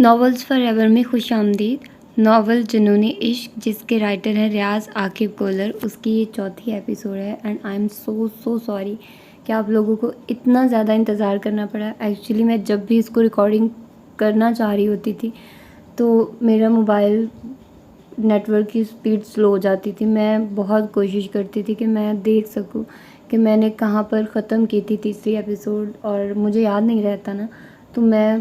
Novels for ever میں خوش آمدید۔ ناول جنون عشق جس کے رائٹر ہیں ریاض عاقب کولر، اس کی یہ چوتھی ایپیسوڈ ہے and I am so sorry کہ آپ لوگوں کو اتنا زیادہ انتظار کرنا پڑا۔ ایکچولی میں جب بھی اس کو ریکارڈنگ کرنا چاہ رہی ہوتی تھی تو میرا موبائل نیٹ ورک کی اسپیڈ سلو ہو جاتی تھی۔ میں بہت کوشش کرتی تھی کہ میں دیکھ سکوں کہ میں نے کہاں پر ختم کی تھی تیسری ایپیسوڈ، اور مجھے یاد نہیں رہتا نا، تو میں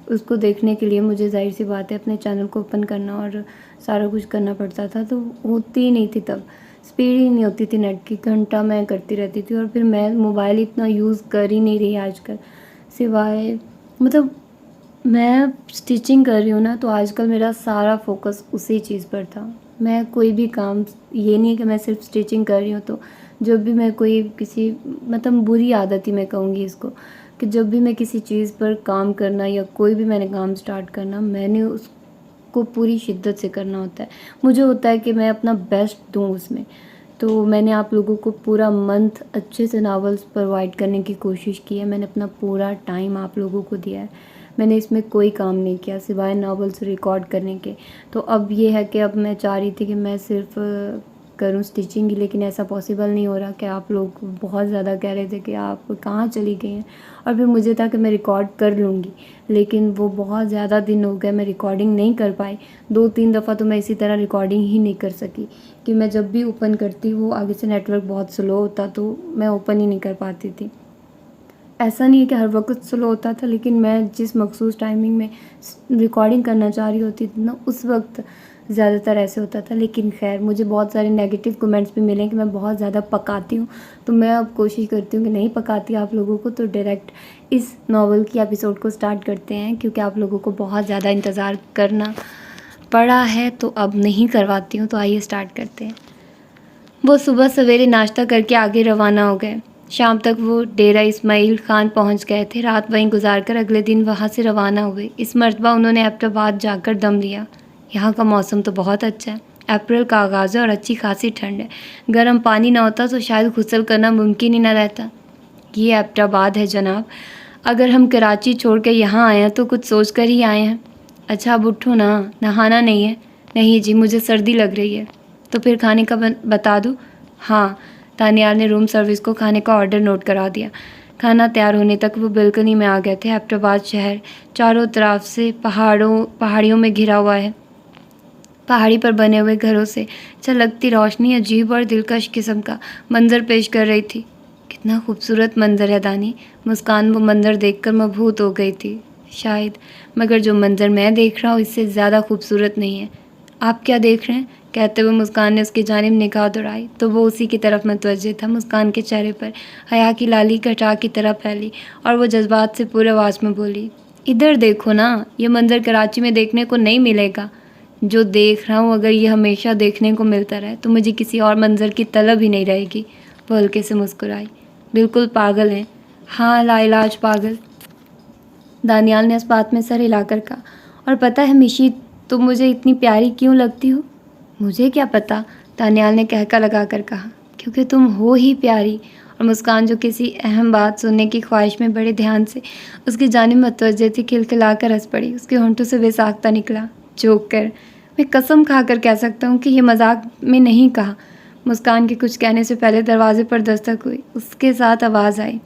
اس کو دیکھنے کے لیے مجھے ظاہر سی بات ہے اپنے چینل کو اوپن کرنا اور سارا کچھ کرنا پڑتا تھا، تو ہوتی ہی نہیں تھی، تب اسپیڈ ہی نہیں ہوتی تھی نیٹ کی، گھنٹہ میں کرتی رہتی تھی۔ اور پھر میں موبائل اتنا یوز کر ہی نہیں رہی آج کل، سوائے مطلب میں اسٹیچنگ کر رہی ہوں نا، تو آج کل میرا سارا فوکس اسی چیز پر تھا۔ میں کوئی بھی کام، یہ نہیں ہے کہ میں صرف اسٹیچنگ کر رہی ہوں، تو جب بھی میں کوئی کسی مطلب بری عادت ہی میں کہوں گی اس کو، کہ جب بھی میں کسی چیز پر کام کرنا یا کوئی بھی میں نے کام سٹارٹ کرنا، میں نے اس کو پوری شدت سے کرنا ہوتا ہے۔ مجھے ہوتا ہے کہ میں اپنا بیسٹ دوں اس میں، تو میں نے آپ لوگوں کو پورا منتھ اچھے سے ناولز پرووائڈ کرنے کی کوشش کی ہے۔ میں نے اپنا پورا ٹائم آپ لوگوں کو دیا ہے، میں نے اس میں کوئی کام نہیں کیا سوائے ناولز ریکارڈ کرنے کے۔ تو اب یہ ہے کہ اب میں چاہ رہی تھی کہ میں صرف کروں اسٹیچنگ ہی، لیکن ایسا پاسبل نہیں ہو رہا کہ آپ لوگ بہت زیادہ کہہ رہے تھے کہ آپ کہاں چلی گئی ہیں، اور پھر مجھے تھا کہ میں ریکارڈ کر لوں گی، لیکن وہ بہت زیادہ دن ہو گئے میں ریکارڈنگ نہیں کر پائی۔ 2-3 دفعہ تو میں اسی طرح ریکارڈنگ ہی نہیں کر سکی، کہ میں جب بھی اوپن کرتی وہ آگے سے نیٹ ورک بہت سلو ہوتا، تو میں اوپن ہی نہیں کر پاتی تھی۔ ایسا نہیں ہے کہ ہر وقت سلو ہوتا تھا، لیکن میں جس مخصوص ٹائمنگ میں ریکارڈنگ کرنا چاہ رہی ہوتی تھی نا، اس وقت زیادہ تر ایسے ہوتا تھا۔ لیکن خیر، مجھے بہت سارے نیگیٹو کمنٹس بھی ملے کہ میں بہت زیادہ پکاتی ہوں، تو میں اب کوشش کرتی ہوں کہ نہیں پکاتی آپ لوگوں کو، تو ڈائریکٹ اس ناول کی ایپیسوڈ کو سٹارٹ کرتے ہیں، کیونکہ آپ لوگوں کو بہت زیادہ انتظار کرنا پڑا ہے، تو اب نہیں کرواتی ہوں، تو آئیے سٹارٹ کرتے ہیں۔ وہ صبح سویرے ناشتہ کر کے آگے روانہ ہو گئے۔ شام تک وہ ڈیرہ اسماعیل خان پہنچ گئے تھے۔ رات وہیں گزار کر اگلے دن وہاں سے روانہ ہوئے۔ اس مرتبہ انہوں نے ایبٹ آباد جا کر دم لیا۔ یہاں کا موسم تو بہت اچھا ہے۔ اپریل کا آغاز ہے اور اچھی خاصی ٹھنڈ ہے۔ گرم پانی نہ ہوتا تو شاید غسل کرنا ممکن ہی نہ رہتا۔ یہ ایبٹ آباد ہے جناب، اگر ہم کراچی چھوڑ کے یہاں آئے ہیں تو کچھ سوچ کر ہی آئے ہیں۔ اچھا اب اٹھو نا، نہانا نہیں ہے؟ نہیں جی، مجھے سردی لگ رہی ہے۔ تو پھر کھانے کا بتا دوں؟ ہاں، دانیال نے روم سروس کو کھانے کا آرڈر نوٹ کرا دیا۔ کھانا تیار ہونے تک وہ بالکنی میں آ گئے تھے۔ ایبٹ آباد شہر چاروں طرف سے پہاڑیوں میں گھرا ہوا ہے۔ پہاڑی پر بنے ہوئے گھروں سے چلکتی روشنی عجیب اور دلکش قسم کا منظر پیش کر رہی تھی۔ کتنا خوبصورت منظر ہے دانی، مسکان وہ منظر دیکھ کر مبہوت ہو گئی تھی۔ شاید، مگر جو منظر میں دیکھ رہا ہوں اس سے زیادہ خوبصورت نہیں ہے۔ آپ کیا دیکھ رہے ہیں؟ کہتے ہوئے مسکان نے اس کی جانب نگاہ دوڑائی تو وہ اسی کی طرف متوجہ تھا۔ مسکان کے چہرے پر حیا کی لالی گھٹا کی طرح پھیلی اور وہ جذبات سے پورے آواز میں بولی، ادھر دیکھو نا، یہ منظر کراچی میں دیکھنے کو نہیں ملے گا۔ جو دیکھ رہا ہوں اگر یہ ہمیشہ دیکھنے کو ملتا رہے تو مجھے کسی اور منظر کی طلب ہی نہیں رہے گی۔ وہ ہلکے سے مسکرائی۔ بالکل پاگل ہیں۔ ہاں، لا علاج پاگل، دانیال نے اس بات میں سر ہلا کر کہا۔ اور پتہ ہے مشی، تم مجھے اتنی پیاری کیوں لگتی ہو؟ مجھے کیا پتہ، دانیال نے کہکا لگا کر کہا۔ کیونکہ تم ہو ہی پیاری۔ اور مسکان جو کسی اہم بات سننے کی خواہش میں بڑے دھیان سے اس کی جانب متوجہ تھی، کھلکھلا کر ہنس پڑی۔ اس کے ہونٹوں سے بے ساختہ نکلا، جوکر، میں قسم کھا کر کہہ سکتا ہوں کہ یہ مذاق میں نہیں کہا۔ مسکان کے کچھ کہنے سے پہلے دروازے پر دستک ہوئی۔ اس کے ساتھ آواز آئی،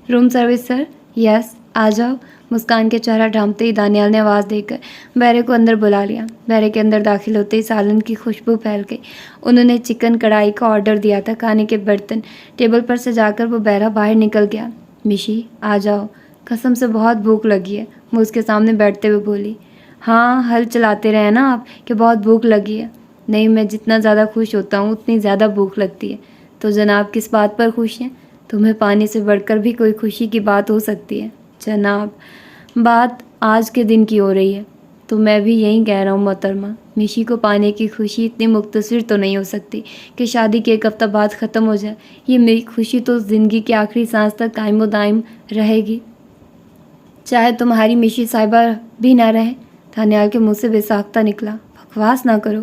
روم سروس سر؟ یس، آ جاؤ۔ مسکان کے چہرہ ڈھانپتے ہی دانیال نے آواز دے کر بہرے کو اندر بلا لیا۔ بہرے کے اندر داخل ہوتے ہی سالن کی خوشبو پھیل گئی۔ انہوں نے چکن کڑھائی کا آرڈر دیا تھا۔ کھانے کے برتن ٹیبل پر سجا کر وہ بہرا باہر نکل گیا۔ مشی، آ جاؤ، قسم سے بہت بھوک لگی ہے، وہ اس کے سامنے بیٹھتے ہوئے بولی۔ ہاں، حل چلاتے رہے نا آپ کہ بہت بھوک لگی ہے۔ نہیں، میں جتنا زیادہ خوش ہوتا ہوں اتنی زیادہ بھوک لگتی ہے۔ تو جناب کس بات پر خوش ہیں؟ تمہیں پانی سے بڑھ کر بھی کوئی خوشی کی بات ہو سکتی ہے جناب؟ بات آج کے دن کی ہو رہی ہے۔ تو میں بھی یہی کہہ رہا ہوں محترمہ، مشی کو پانے کی خوشی اتنی مختصر تو نہیں ہو سکتی کہ شادی کے 1 ہفتہ بعد ختم ہو جائے۔ یہ میری خوشی تو زندگی کی آخری سانس تک قائم و دائم رہے گی، چاہے تمہاری مشی صاحبہ بھی نہ رہے۔ دانیال کے منہ سے بے ساختہ نکلا، بکواس نہ کرو،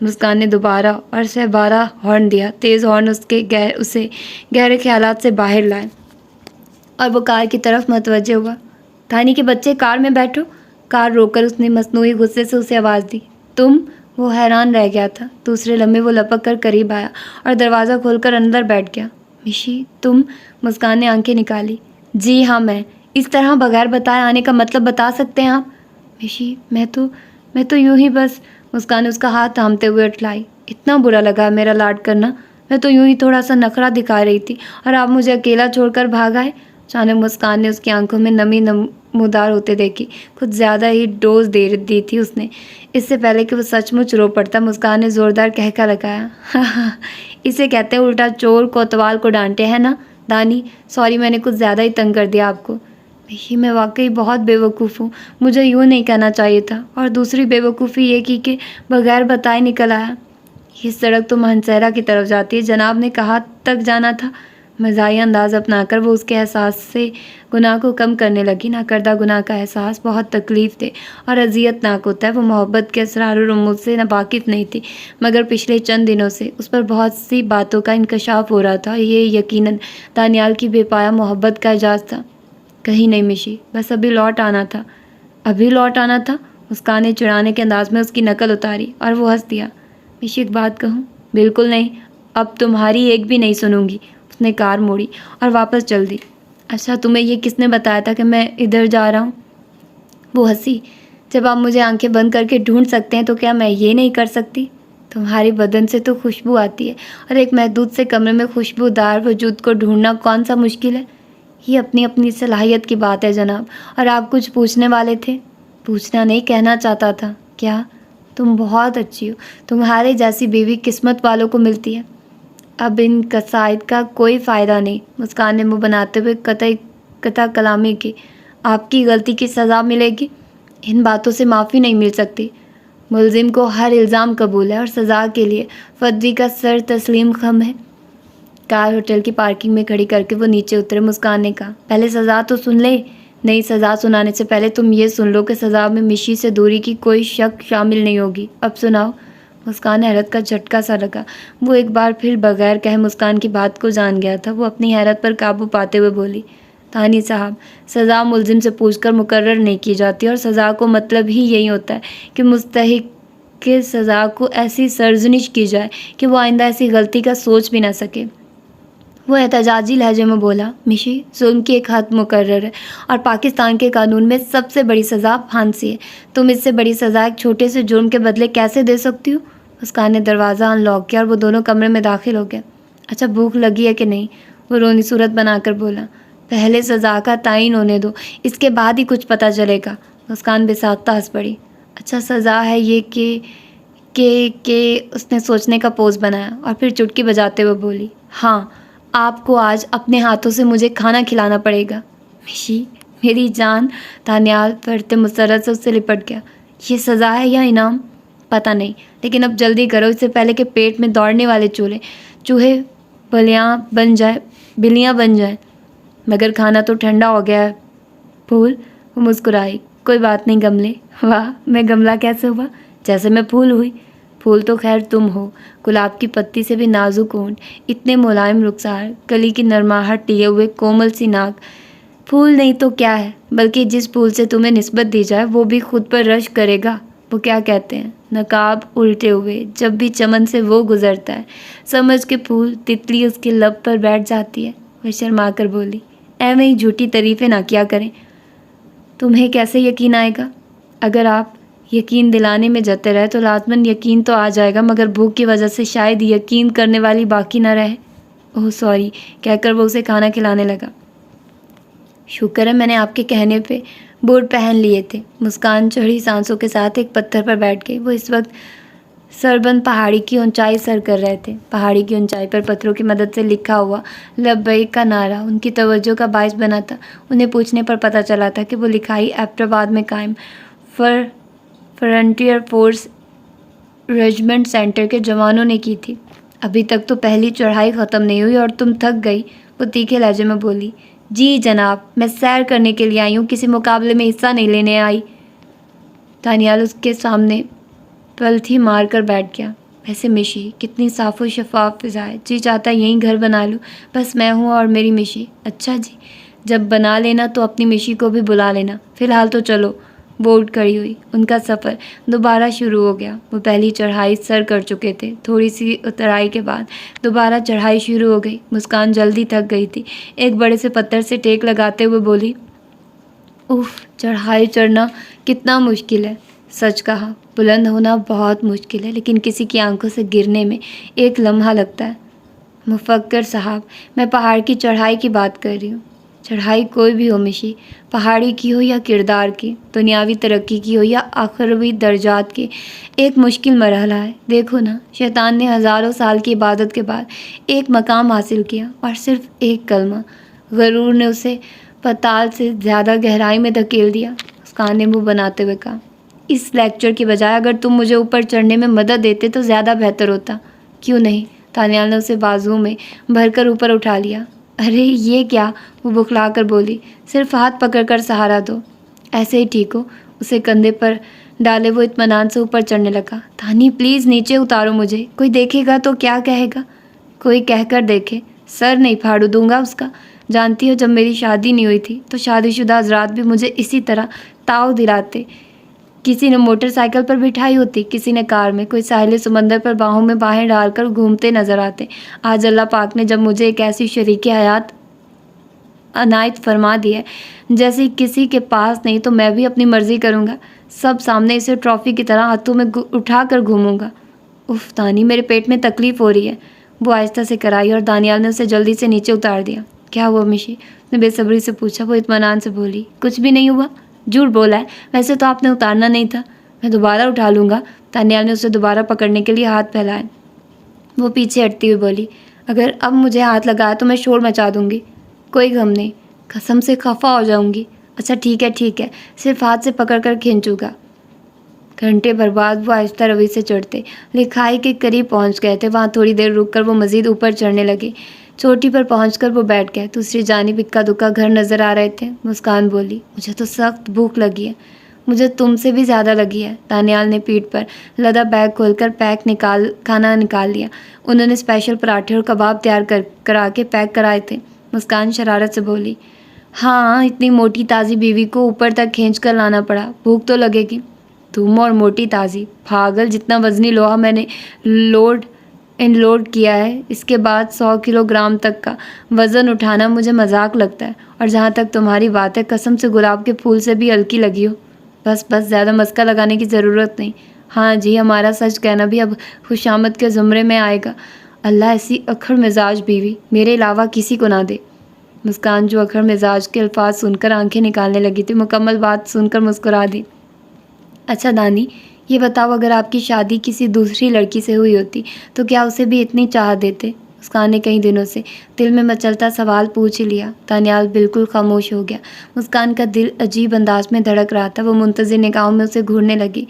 مسکان نے دوبارہ اور 12 ہارن دیا۔ تیز ہارن اسے گہرے خیالات سے باہر لائے اور وہ کار کی طرف متوجہ ہوا۔ دانی کے بچے، کار میں بیٹھو۔ کار روک کر اس نے مصنوعی غصے سے اسے آواز دی، تم؟ وہ حیران رہ گیا تھا۔ دوسرے لمحے وہ لپک کر قریب آیا اور دروازہ کھول کر اندر بیٹھ گیا۔ مشی، تم؟ مسکان نے آنکھیں نکالی۔ جی ہاں میں۔ اس طرح بغیر بتائے آنے کا مطلب بتا سکتے ہیں آپ؟ مشی، میں تو یوں ہی بس۔ مسکان نے اس کا ہاتھ تھامتے ہوئے اٹھلائی۔ اتنا برا لگا میرا لاڈ کرنا؟ میں تو یوں ہی تھوڑا سا نخرہ دکھا رہی تھی اور آپ مجھے اکیلا چھوڑ کر بھاگ آئے۔ اچانک مسکان نے اس کی آنکھوں میں نمی نمودار ہوتے دیکھی۔ کچھ زیادہ ہی ڈوز دے دی تھی اس نے۔ اس سے پہلے کہ وہ سچ مچ رو پڑتا، مسکان نے زوردار کہکا لگایا۔ اسے کہتے ہیں الٹا چور کوتوال کو ڈانٹے، ہے نا دانی؟ سوری، میں نے کچھ زیادہ ہی تنگ کر دیا آپ کو۔ میں واقعی بہت بے وقوف ہوں، مجھے یوں نہیں کہنا چاہیے تھا۔ اور دوسری بے وقوفی یہ کی کہ بغیر بتائے نکل آیا۔ یہ سڑک تو مہنسیرا کی طرف جاتی ہے، جناب نے کہا تک جانا تھا۔ مزاحیہ انداز اپنا کر وہ اس کے احساس سے گناہ کو کم کرنے لگی۔ ناکردہ گناہ کا احساس بہت تکلیف دہ اور اذیت ناک ہوتا ہے۔ وہ محبت کے اسرار و رموز سے واقف نہیں تھی، مگر پچھلے چند دنوں سے اس پر بہت سی باتوں کا انکشاف ہو رہا تھا۔ یہ یقیناً دانیال کی بے پایا محبت کا اعجاز تھا۔ کہیں نہیں مشی، بس ابھی لوٹ آنا تھا۔ ابھی لوٹ آنا تھا؟ مسکان نے چڑھانے کے انداز میں اس کی نقل اتاری اور وہ ہنس دیا۔ مشی، ایک بات کہوں؟ بالکل نہیں، اب تمہاری ایک بھی نہیں سنوں گی۔ اس نے کار موڑی اور واپس چل دی۔ اچھا، تمہیں یہ کس نے بتایا تھا کہ میں ادھر جا رہا ہوں؟ وہ ہنسی۔ جب آپ مجھے آنکھیں بند کر کے ڈھونڈ سکتے ہیں تو کیا میں یہ نہیں کر سکتی؟ تمہارے بدن سے تو خوشبو آتی ہے اور ایک محدود سے کمرے میں خوشبودار وجود کو ڈھونڈنا کون سا مشکل ہے؟ یہ اپنی اپنی صلاحیت کی بات ہے جناب۔ اور آپ کچھ پوچھنے والے تھے؟ پوچھنا نہیں، کہنا چاہتا تھا۔ کیا؟ تم بہت اچھی ہو، تمہارے جیسی بیوی قسمت والوں کو ملتی ہے۔ اب ان قصائد کا کوئی فائدہ نہیں، مسکان نے منہ بناتے ہوئے قطع کلامی کی۔ آپ کی غلطی کی سزا ملے گی، ان باتوں سے معافی نہیں مل سکتی۔ ملزم کو ہر الزام قبول ہے اور سزا کے لیے فدوی کا سر تسلیم خم ہے۔ کار ہوٹل کی پارکنگ میں کھڑی کر کے وہ نیچے اترے۔ مسکان نے کہا، پہلے سزا تو سن لے۔ نہیں، سزا سنانے سے پہلے تم یہ سن لو کہ سزا میں مشی سے دوری کی کوئی شک شامل نہیں ہوگی۔ اب سناؤ۔ مسکان حیرت کا جھٹکا سا لگا۔ وہ ایک بار پھر بغیر کہے مسکان کی بات کو جان گیا تھا۔ وہ اپنی حیرت پر قابو پاتے ہوئے بولی، دانی صاحب، سزا ملزم سے پوچھ کر مقرر نہیں کی جاتی اور سزا کو مطلب ہی یہی ہوتا ہے کہ مستحق کے سزا کو ایسی سرزنش کی جائے کہ وہ آئندہ ایسی غلطی کا سوچ بھی نہ سکے۔ وہ احتجاجی لہجے میں بولا، مشی، ظلم کی ایک حد مقرر ہے اور پاکستان کے قانون میں سب سے بڑی سزا پھانسی ہے۔ تم اس سے بڑی سزا ایک چھوٹے سے جرم کے بدلے کیسے دے سکتی ہو؟ مسکان نے دروازہ ان لاک کیا اور وہ دونوں کمرے میں داخل ہو گئے۔ اچھا، بھوک لگی ہے کہ نہیں؟ وہ رونی صورت بنا کر بولا۔ پہلے سزا کا تعین ہونے دو، اس کے بعد ہی کچھ پتہ چلے گا۔ مسکان بساختہ ہنس پڑی۔ اچھا، سزا ہے یہ کہ اس نے سوچنے کا پوز بنایا اور پھر چٹکی بجاتے ہوئے بولی، ہاں، آپ کو آج اپنے ہاتھوں سے مجھے کھانا کھلانا پڑے گا۔ مشی، میری جان۔ دانیال پڑھتے مسرت سے اس سے لپٹ گیا۔ یہ سزا ہے یا انعام؟ پتہ نہیں، لیکن اب جلدی کرو، اس سے پہلے کہ پیٹ میں دوڑنے والے چوہے بلیاں بن جائیں۔ مگر کھانا تو ٹھنڈا ہو گیا ہے۔ پھول؟ وہ مسکرائی۔ کوئی بات نہیں گملے۔ واہ، میں گملہ کیسے ہوا؟ جیسے میں پھول ہوئی۔ پھول تو خیر تم ہو، گلاب کی پتی سے بھی نازک ہونٹ، اتنے ملائم رخسار، کلی کی نرماہٹ لیے ہوئے کومل سی ناک۔ پھول نہیں تو کیا ہے، بلکہ جس پھول سے تمہیں نسبت دی جائے وہ بھی خود پر رشک کرے گا۔ وہ کیا کہتے ہیں، نقاب الٹے ہوئے جب بھی چمن سے وہ گزرتا ہے، سمجھ کے پھول تتلی اس کے لب پر بیٹھ جاتی ہے۔ وہ شرما کر بولی، ایویں ہی جھوٹی تعریفیں نہ کیا کریں۔ تمہیں کیسے یقین آئے گا؟ اگر آپ یقین دلانے میں جتے رہے تو لازماً یقین تو آ جائے گا، مگر بھوک کی وجہ سے شاید یقین کرنے والی باقی نہ رہے۔ اوہ سوری، کہہ کر وہ اسے کھانا کھلانے لگا۔ شکر ہے میں نے آپ کے کہنے پہ بوٹ پہن لیے تھے۔ مسکان چڑھی سانسوں کے ساتھ ایک پتھر پر بیٹھ گئی۔ وہ اس وقت سربند پہاڑی کی اونچائی سر کر رہے تھے۔ پہاڑی کی اونچائی پر پتھروں کی مدد سے لکھا ہوا لبیک کا نعرہ ان کی توجہ کا باعث بنا تھا۔ انہیں پوچھنے پر پتہ چلا تھا کہ وہ لکھائی ایبٹ آباد میں قائم فرنٹیئر فورس رجمنٹ سینٹر کے جوانوں نے کی تھی۔ ابھی تک تو پہلی چڑھائی ختم نہیں ہوئی اور تم تھک گئی، وہ تیکھے لہجے میں بولی۔ جی جناب، میں سیر کرنے کے لیے آئی ہوں، کسی مقابلے میں حصہ نہیں لینے آئی۔ دانیال اس کے سامنے پلتھی مار کر بیٹھ گیا۔ ایسے مشی کتنی صاف و شفاف فضا ہے، جی چاہتا ہے یہیں گھر بنا لوں، بس میں ہوں اور میری مشی۔ اچھا جی، جب بنا لینا تو اپنی مشی کو بھی بلا لینا، فی الحال تو چلو۔ وہ اٹھ کھڑی ہوئی۔ ان کا سفر دوبارہ شروع ہو گیا۔ وہ پہلی چڑھائی سر کر چکے تھے، تھوڑی سی اترائی کے بعد دوبارہ چڑھائی شروع ہو گئی۔ مسکان جلدی تھک گئی تھی، ایک بڑے سے پتھر سے ٹیک لگاتے ہوئے بولی، اف، چڑھائی چڑھنا کتنا مشکل ہے۔ سچ کہا، بلند ہونا بہت مشکل ہے، لیکن کسی کی آنکھوں سے گرنے میں ایک لمحہ لگتا ہے۔ مفکر صاحب، میں پہاڑ کی چڑھائی کی بات کر رہی ہوں۔ چڑھائی کوئی بھی ہو مشی، پہاڑی کی ہو یا کردار کی، دنیاوی ترقی کی ہو یا آخروی درجات کی، ایک مشکل مرحلہ ہے۔ دیکھو نا، شیطان نے ہزاروں سال کی عبادت کے بعد ایک مقام حاصل کیا، اور صرف ایک کلمہ، غرور نے اسے پتال سے زیادہ گہرائی میں دھکیل دیا۔ مسکان نے منہ بناتے ہوئے کہا، اس لیکچر کی بجائے اگر تم مجھے اوپر چڑھنے میں مدد دیتے تو زیادہ بہتر ہوتا۔ کیوں نہیں؟ تانیال نے اسے بازو میں بھر کر اوپر اٹھا لیا۔ ارے یہ کیا؟ وہ بخلا کر بولی، صرف ہاتھ پکڑ کر سہارا دو۔ ایسے ہی ٹھیک ہو۔ اسے کندھے پر ڈالے وہ اطمینان سے اوپر چڑھنے لگا۔ تانی پلیز نیچے اتارو مجھے، کوئی دیکھے گا تو کیا کہے گا؟ کوئی کہہ کر دیکھے، سر نہیں پھاڑو دوں گا اس کا۔ جانتی ہو، جب میری شادی نہیں ہوئی تھی تو شادی شدہ حضرات بھی مجھے اسی طرح تاؤ دلاتے۔ کسی نے موٹر سائیکل پر بٹھائی ہوتی، کسی نے کار میں، کوئی ساحل سمندر پر باہوں میں باہیں ڈال کر گھومتے نظر آتے۔ آج اللہ پاک نے جب مجھے ایک ایسی شریک حیات عنایت فرما دی ہے جیسی کسی کے پاس نہیں، تو میں بھی اپنی مرضی کروں گا، سب سامنے اسے ٹرافی کی طرح ہاتھوں میں اٹھا کر گھوموں گا۔ اف تانی، میرے پیٹ میں تکلیف ہو رہی ہے۔ وہ آہستہ سے کرائی اور دانیال نے اسے جلدی سے نیچے اتار دیا۔ کیا ہوا مشی؟ نے بے صبری سے پوچھا۔ وہ اطمینان سے بولی، کچھ بھی نہیں ہوا۔ جھوٹ بولا ہے، ویسے تو آپ نے اتارنا نہیں تھا۔ میں دوبارہ اٹھا لوں گا۔ دانیال نے اسے دوبارہ پکڑنے کے لیے ہاتھ پھیلائے۔ وہ پیچھے ہٹتی ہوئی بولی، اگر اب مجھے ہاتھ لگایا تو میں شور مچا دوں گی۔ کوئی غم نہیں، قسم سے خفا ہو جاؤں گی۔ اچھا ٹھیک ہے، صرف ہاتھ سے پکڑ کر کھینچوں گا۔ گھنٹے بھر بعد وہ آہستہ روی سے چڑھتے لکھائی کے قریب پہنچ گئے تھے۔ وہاں تھوڑی دیر رک کر وہ مزید اوپر چڑھنے لگے۔ چوٹی پر پہنچ کر وہ بیٹھ گئے۔ دوسری جانب اکا دکا گھر نظر آ رہے تھے۔ مسکان بولی، مجھے تو سخت بھوک لگی ہے۔ مجھے تم سے بھی زیادہ لگی ہے۔ دانیال نے پیٹھ پر لدا بیگ کھول کر کھانا نکال لیا۔ انہوں نے اسپیشل پراٹھے اور کباب تیار کرا کے پیک کرائے تھے۔ مسکان شرارت سے بولی، ہاں، اتنی موٹی تازی بیوی کو اوپر تک کھینچ کر لانا پڑا، بھوک تو لگے گی۔ تم اور موٹی تازی پاگل، جتنا وزنی لوہا میں نے لوڈ کیا ہے، اس کے بعد 100 کلو گرام تک کا وزن اٹھانا مجھے مذاق لگتا ہے۔ اور جہاں تک تمہاری بات ہے، قسم سے گلاب کے پھول سے بھی ہلکی لگی ہو۔ بس زیادہ مسکا لگانے کی ضرورت نہیں۔ ہاں جی، ہمارا سچ کہنا بھی اب خوشامد کے زمرے میں آئے گا۔ اللہ ایسی اکھڑ مزاج بیوی میرے علاوہ کسی کو نہ دے۔ مسکان، جو اکھڑ مزاج کے الفاظ سن کر آنکھیں نکالنے لگی تھی، مکمل بات سن کر مسکرا دی۔ اچھا دانی، یہ بتاؤ، اگر آپ کی شادی کسی دوسری لڑکی سے ہوئی ہوتی تو کیا اسے بھی اتنی چاہت دیتے؟ مسکان نے کئی دنوں سے دل میں مچلتا سوال پوچھ ہی لیا۔ دانیال بالکل خاموش ہو گیا۔ مسکان کا دل عجیب انداز میں دھڑک رہا تھا۔ وہ منتظر نگاہوں میں اسے گھورنے لگی۔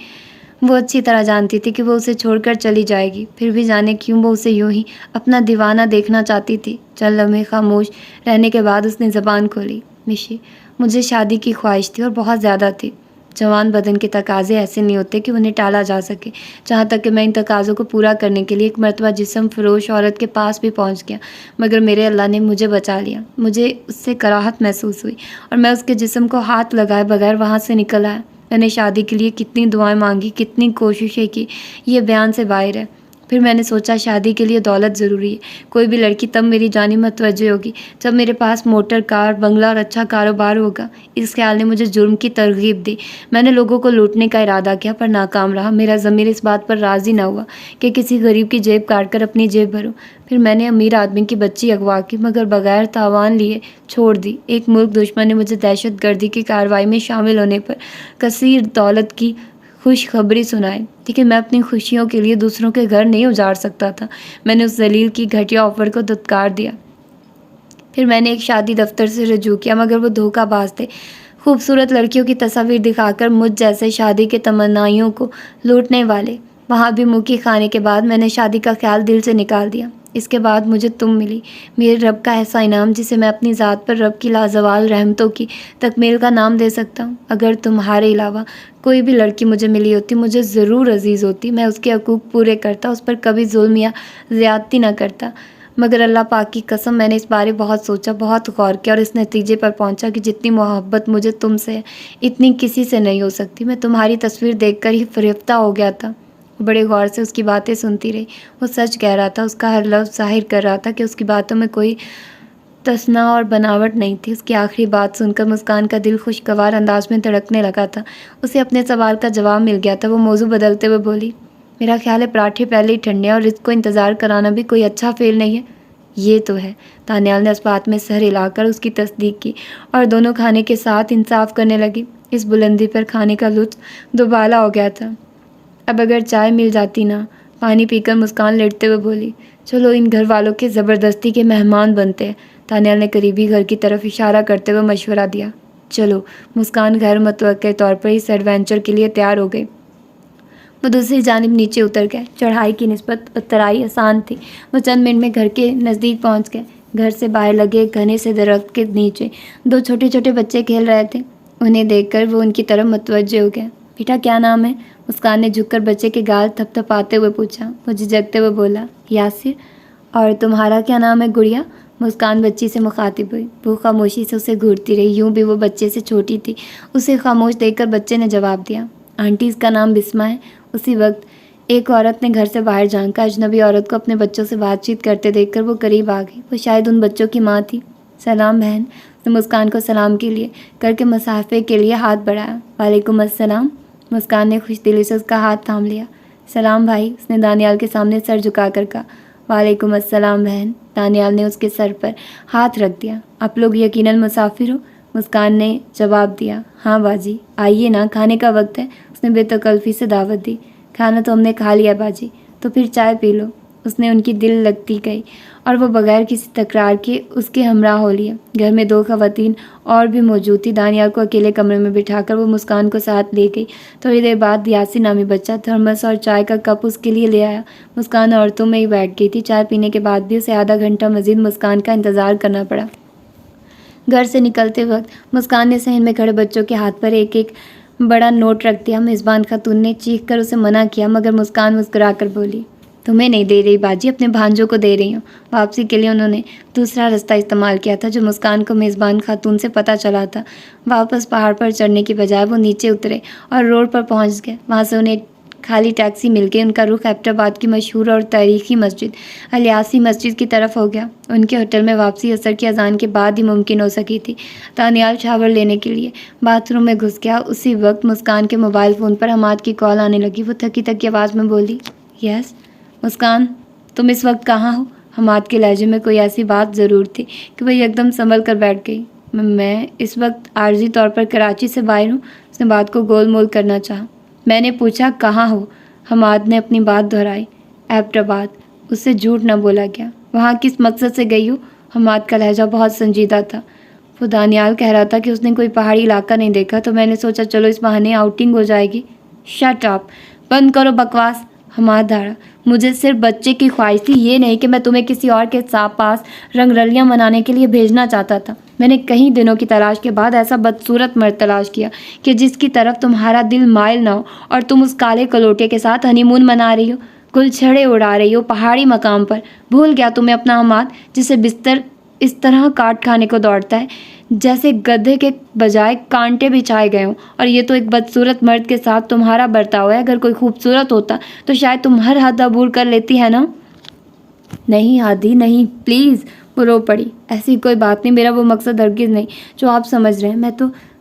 وہ اچھی طرح جانتی تھی کہ وہ اسے چھوڑ کر چلی جائے گی، پھر بھی جانے کیوں وہ اسے یوں ہی اپنا دیوانہ دیکھنا چاہتی تھی۔ چند لمحے خاموش رہنے کے بعد اس نے زبان کھولی، مشی، مجھے شادی کی خواہش تھی اور بہت زیادہ تھی۔ جوان بدن کے تقاضے ایسے نہیں ہوتے کہ انہیں ٹالا جا سکے۔ جہاں تک کہ میں ان تقاضوں کو پورا کرنے کے لیے ایک مرتبہ جسم فروش عورت کے پاس بھی پہنچ گیا، مگر میرے اللہ نے مجھے بچا لیا۔ مجھے اس سے کراہت محسوس ہوئی اور میں اس کے جسم کو ہاتھ لگائے بغیر وہاں سے نکل آیا۔ میں نے شادی کے لیے کتنی دعائیں مانگی، کتنی کوششیں کی، یہ بیان سے باہر ہے۔ پھر میں نے سوچا شادی کے لیے دولت ضروری ہے۔ کوئی بھی لڑکی تب میری جانب متوجہ ہوگی جب میرے پاس موٹر کار، بنگلہ اور اچھا کاروبار ہوگا۔ اس خیال نے مجھے جرم کی ترغیب دی۔ میں نے لوگوں کو لوٹنے کا ارادہ کیا پر ناکام رہا۔ میرا ضمیر اس بات پر راضی نہ ہوا کہ کسی غریب کی جیب کاٹ کر اپنی جیب بھروں۔ پھر میں نے امیر آدمی کی بچی اغوا کی، مگر بغیر تاوان لیے چھوڑ دی۔ ایک ملک دشمن نے مجھے دہشت گردی کی کارروائی میں شامل ہونے پر کثیر دولت کی خوشخبری سنائی، لیکن میں اپنی خوشیوں کے لیے دوسروں کے گھر نہیں اجاڑ سکتا تھا۔ میں نے اس ذلیل کی گھٹیا آفر کو دھتکار دیا۔ پھر میں نے ایک شادی دفتر سے رجوع کیا، مگر وہ دھوکہ باز تھے۔ خوبصورت لڑکیوں کی تصاویر دکھا کر مجھ جیسے شادی کے تمنائیوں کو لوٹنے والے۔ وہاں بھی منہ کی کھانے کے بعد میں نے شادی کا خیال دل سے نکال دیا۔ اس کے بعد مجھے تم ملی، میرے رب کا ایسا انعام جسے میں اپنی ذات پر رب کی لازوال رحمتوں کی تکمیل کا نام دے سکتا ہوں۔ اگر تمہارے علاوہ کوئی بھی لڑکی مجھے ملی ہوتی مجھے ضرور عزیز ہوتی، میں اس کے حقوق پورے کرتا، اس پر کبھی ظلم یا زیادتی نہ کرتا، مگر اللہ پاک کی قسم میں نے اس بارے بہت سوچا، بہت غور کیا اور اس نتیجے پر پہنچا کہ جتنی محبت مجھے تم سے ہے اتنی کسی سے نہیں ہو سکتی۔ میں تمہاری تصویر دیکھ کر ہی فریفتہ ہو گیا تھا۔ بڑے غور سے اس کی باتیں سنتی رہی۔ وہ سچ کہہ رہا تھا، اس کا ہر لفظ ظاہر کر رہا تھا کہ اس کی باتوں میں کوئی تصنع اور بناوٹ نہیں تھی۔ اس کی آخری بات سن کر مسکان کا دل خوشگوار انداز میں دھڑکنے لگا تھا۔ اسے اپنے سوال کا جواب مل گیا تھا۔ وہ موضوع بدلتے ہوئے بولی، میرا خیال ہے پراٹھے پہلے ہی ٹھنڈے ہیں اور رزق کو انتظار کرانا بھی کوئی اچھا فعل نہیں ہے۔ یہ تو ہے، دانیال نے اس بات میں سر ہلا کر اس کی تصدیق کی اور دونوں کھانے کے ساتھ انصاف کرنے لگی۔ اس بلندی پر کھانے کا لطف دوبالا ہو گیا تھا۔ اب اگر چائے مل جاتی نا، پانی پی کر مسکان لیٹتے ہوئے بولی، چلو ان گھر والوں کے زبردستی کے مہمان بنتے ہیں۔ دانیال نے قریبی گھر کی طرف اشارہ کرتے ہوئے مشورہ دیا۔ چلو، مسکان غیر متوقع طور پر اس ایڈونچر کے لیے تیار ہو گئی۔ وہ دوسری جانب نیچے اتر گئے۔ چڑھائی کی نسبت اترائی آسان تھی۔ وہ چند منٹ میں گھر کے نزدیک پہنچ گئے۔ گھر سے باہر لگے ایک گھنے سے درخت کے نیچے 2 چھوٹے چھوٹے بچے کھیل رہے تھے۔ انہیں دیکھ کر وہ ان کی طرف متوجہ ہو گیا۔ بیٹا کیا نام ہے؟ مسکان نے جھک کر بچے کے گال تھپ تھپاتے ہوئے پوچھا۔ وہ جھجکتے ہوئے بولا، یاسر۔ اور تمہارا کیا نام ہے گڑیا؟ مسکان بچی سے مخاطب ہوئی۔ وہ خاموشی سے اسے گھورتی رہی، یوں بھی وہ بچے سے چھوٹی تھی۔ اسے خاموش دیکھ کر بچے نے جواب دیا، آنٹی اس کا نام بسمہ ہے۔ اسی وقت ایک عورت نے گھر سے باہر جھانکا۔ اجنبی عورت کو اپنے بچوں سے بات چیت کرتے دیکھ کر وہ قریب آ گئی۔ وہ شاید ان بچوں کی ماں تھی۔ سلام بہن۔ اس نے مسکان کو سلام کے لیے کر کے مصافحے کے لیے ہاتھ بڑھایا۔ وعلیکم السلام۔ مسکان نے خوش دلی سے اس کا ہاتھ تھام لیا۔ سلام بھائی، اس نے دانیال کے سامنے سر جھکا کر کہا۔ وعلیکم السلام بہن۔ دانیال نے اس کے سر پر ہاتھ رکھ دیا۔ آپ لوگ یقیناً مسافر ہو؟ مسکان نے جواب دیا۔ ہاں باجی، آئیے نا، کھانے کا وقت ہے۔ اس نے بے تکلفی سے دعوت دی۔ کھانا تو ہم نے کھا لیا باجی، تو پھر چائے پی لو۔ اس نے ان کی دل لگتی گئی اور وہ بغیر کسی تکرار کے اس کے ہمراہ ہو لیا۔ گھر میں 2 خواتین اور بھی موجود تھی۔ دانیال کو اکیلے کمرے میں بٹھا کر وہ مسکان کو ساتھ لے گئی۔ تھوڑی دیر بعد یاسر نامی بچہ تھرمس اور چائے کا کپ اس کے لیے لے آیا۔ مسکان عورتوں میں ہی بیٹھ گئی تھی۔ چائے پینے کے بعد بھی اسے آدھا گھنٹہ مزید مسکان کا انتظار کرنا پڑا۔ گھر سے نکلتے وقت مسکان نے صحن میں کھڑے بچوں کے ہاتھ پر ایک ایک بڑا نوٹ رکھ دیا۔ میزبان خاتون نے چیخ کر اسے منع کیا، مگر مسکان مسکرا کر بولی، تمہیں نہیں دے رہی باجی، اپنے بھانجوں کو دے رہی ہوں۔ واپسی کے لیے انہوں نے دوسرا رستہ استعمال کیا تھا جو مسکان کو میزبان خاتون سے پتہ چلا تھا۔ واپس پہاڑ پر چڑھنے کی بجائے وہ نیچے اترے اور روڈ پر پہنچ گئے۔ وہاں سے انہیں خالی ٹیکسی مل گئی۔ ان کا رخ ایبٹ آباد کی مشہور اور تاریخی مسجد الیاسی مسجد کی طرف ہو گیا۔ ان کے ہوٹل میں واپسی عصر کی اذان کے بعد ہی ممکن ہو سکی تھی۔ دانیال شاور لینے کے لیے باتھ روم میں گھس گیا۔ اسی وقت مسکان کے موبائل فون پر حماد کی کال آنے لگی۔ وہ تھکی تھکی آواز میں بولی، یس مسکان، تم اس وقت کہاں ہو؟ حماد کے لہجے میں کوئی ایسی بات ضرور تھی کہ وہ یکدم سنبھل کر بیٹھ گئی۔ میں اس وقت عارضی طور پر کراچی سے باہر ہوں۔ اس نے بات کو گول مول کرنا چاہا۔ میں نے پوچھا کہاں ہو؟ حماد نے اپنی بات دہرائی۔ ایبٹ آباد۔ اس سے جھوٹ نہ بولا گیا۔ وہاں کس مقصد سے گئی ہو؟ حماد کا لہجہ بہت سنجیدہ تھا۔ وہ دانیال کہہ رہا تھا کہ اس نے کوئی پہاڑی علاقہ نہیں دیکھا، تو میں نے سوچا چلو اس بہانے آؤٹنگ ہو جائے گی۔ شٹ اپ، بند کرو بکواس۔ حماد دھاڑا، مجھے صرف بچے کی خواہش تھی، یہ نہیں کہ میں تمہیں کسی اور کے پاس رنگ رلیاں منانے کے لیے بھیجنا چاہتا تھا۔ میں نے کئی دنوں کی تلاش کے بعد ایسا بدصورت مرد تلاش کیا کہ جس کی طرف تمہارا دل مائل نہ ہو، اور تم اس کالے کلوٹے کے ساتھ ہنی مون منا رہی ہو، گل چھڑے اڑا رہی ہو پہاڑی مقام پر۔ بھول گیا تمہیں اپنا حماد، جسے بستر اس طرح کاٹ کھانے کو دوڑتا ہے جیسے گدھے کے بجائے کانٹے بچھائے گئے ہوں۔ اور یہ تو ایک بدصورت مرد کے ساتھ تمہارا برتاؤ ہے۔ اگر کوئی خوبصورت ہوتا تو شاید تم ہر حد عبور کر لیتی ہے نا؟ نہیں ہادی نہیں، پلیز۔ وہ رو پڑی۔ ایسی کوئی بات نہیں، میرا وہ مقصد ہرگز نہیں جو آپ سمجھ رہے ہیں۔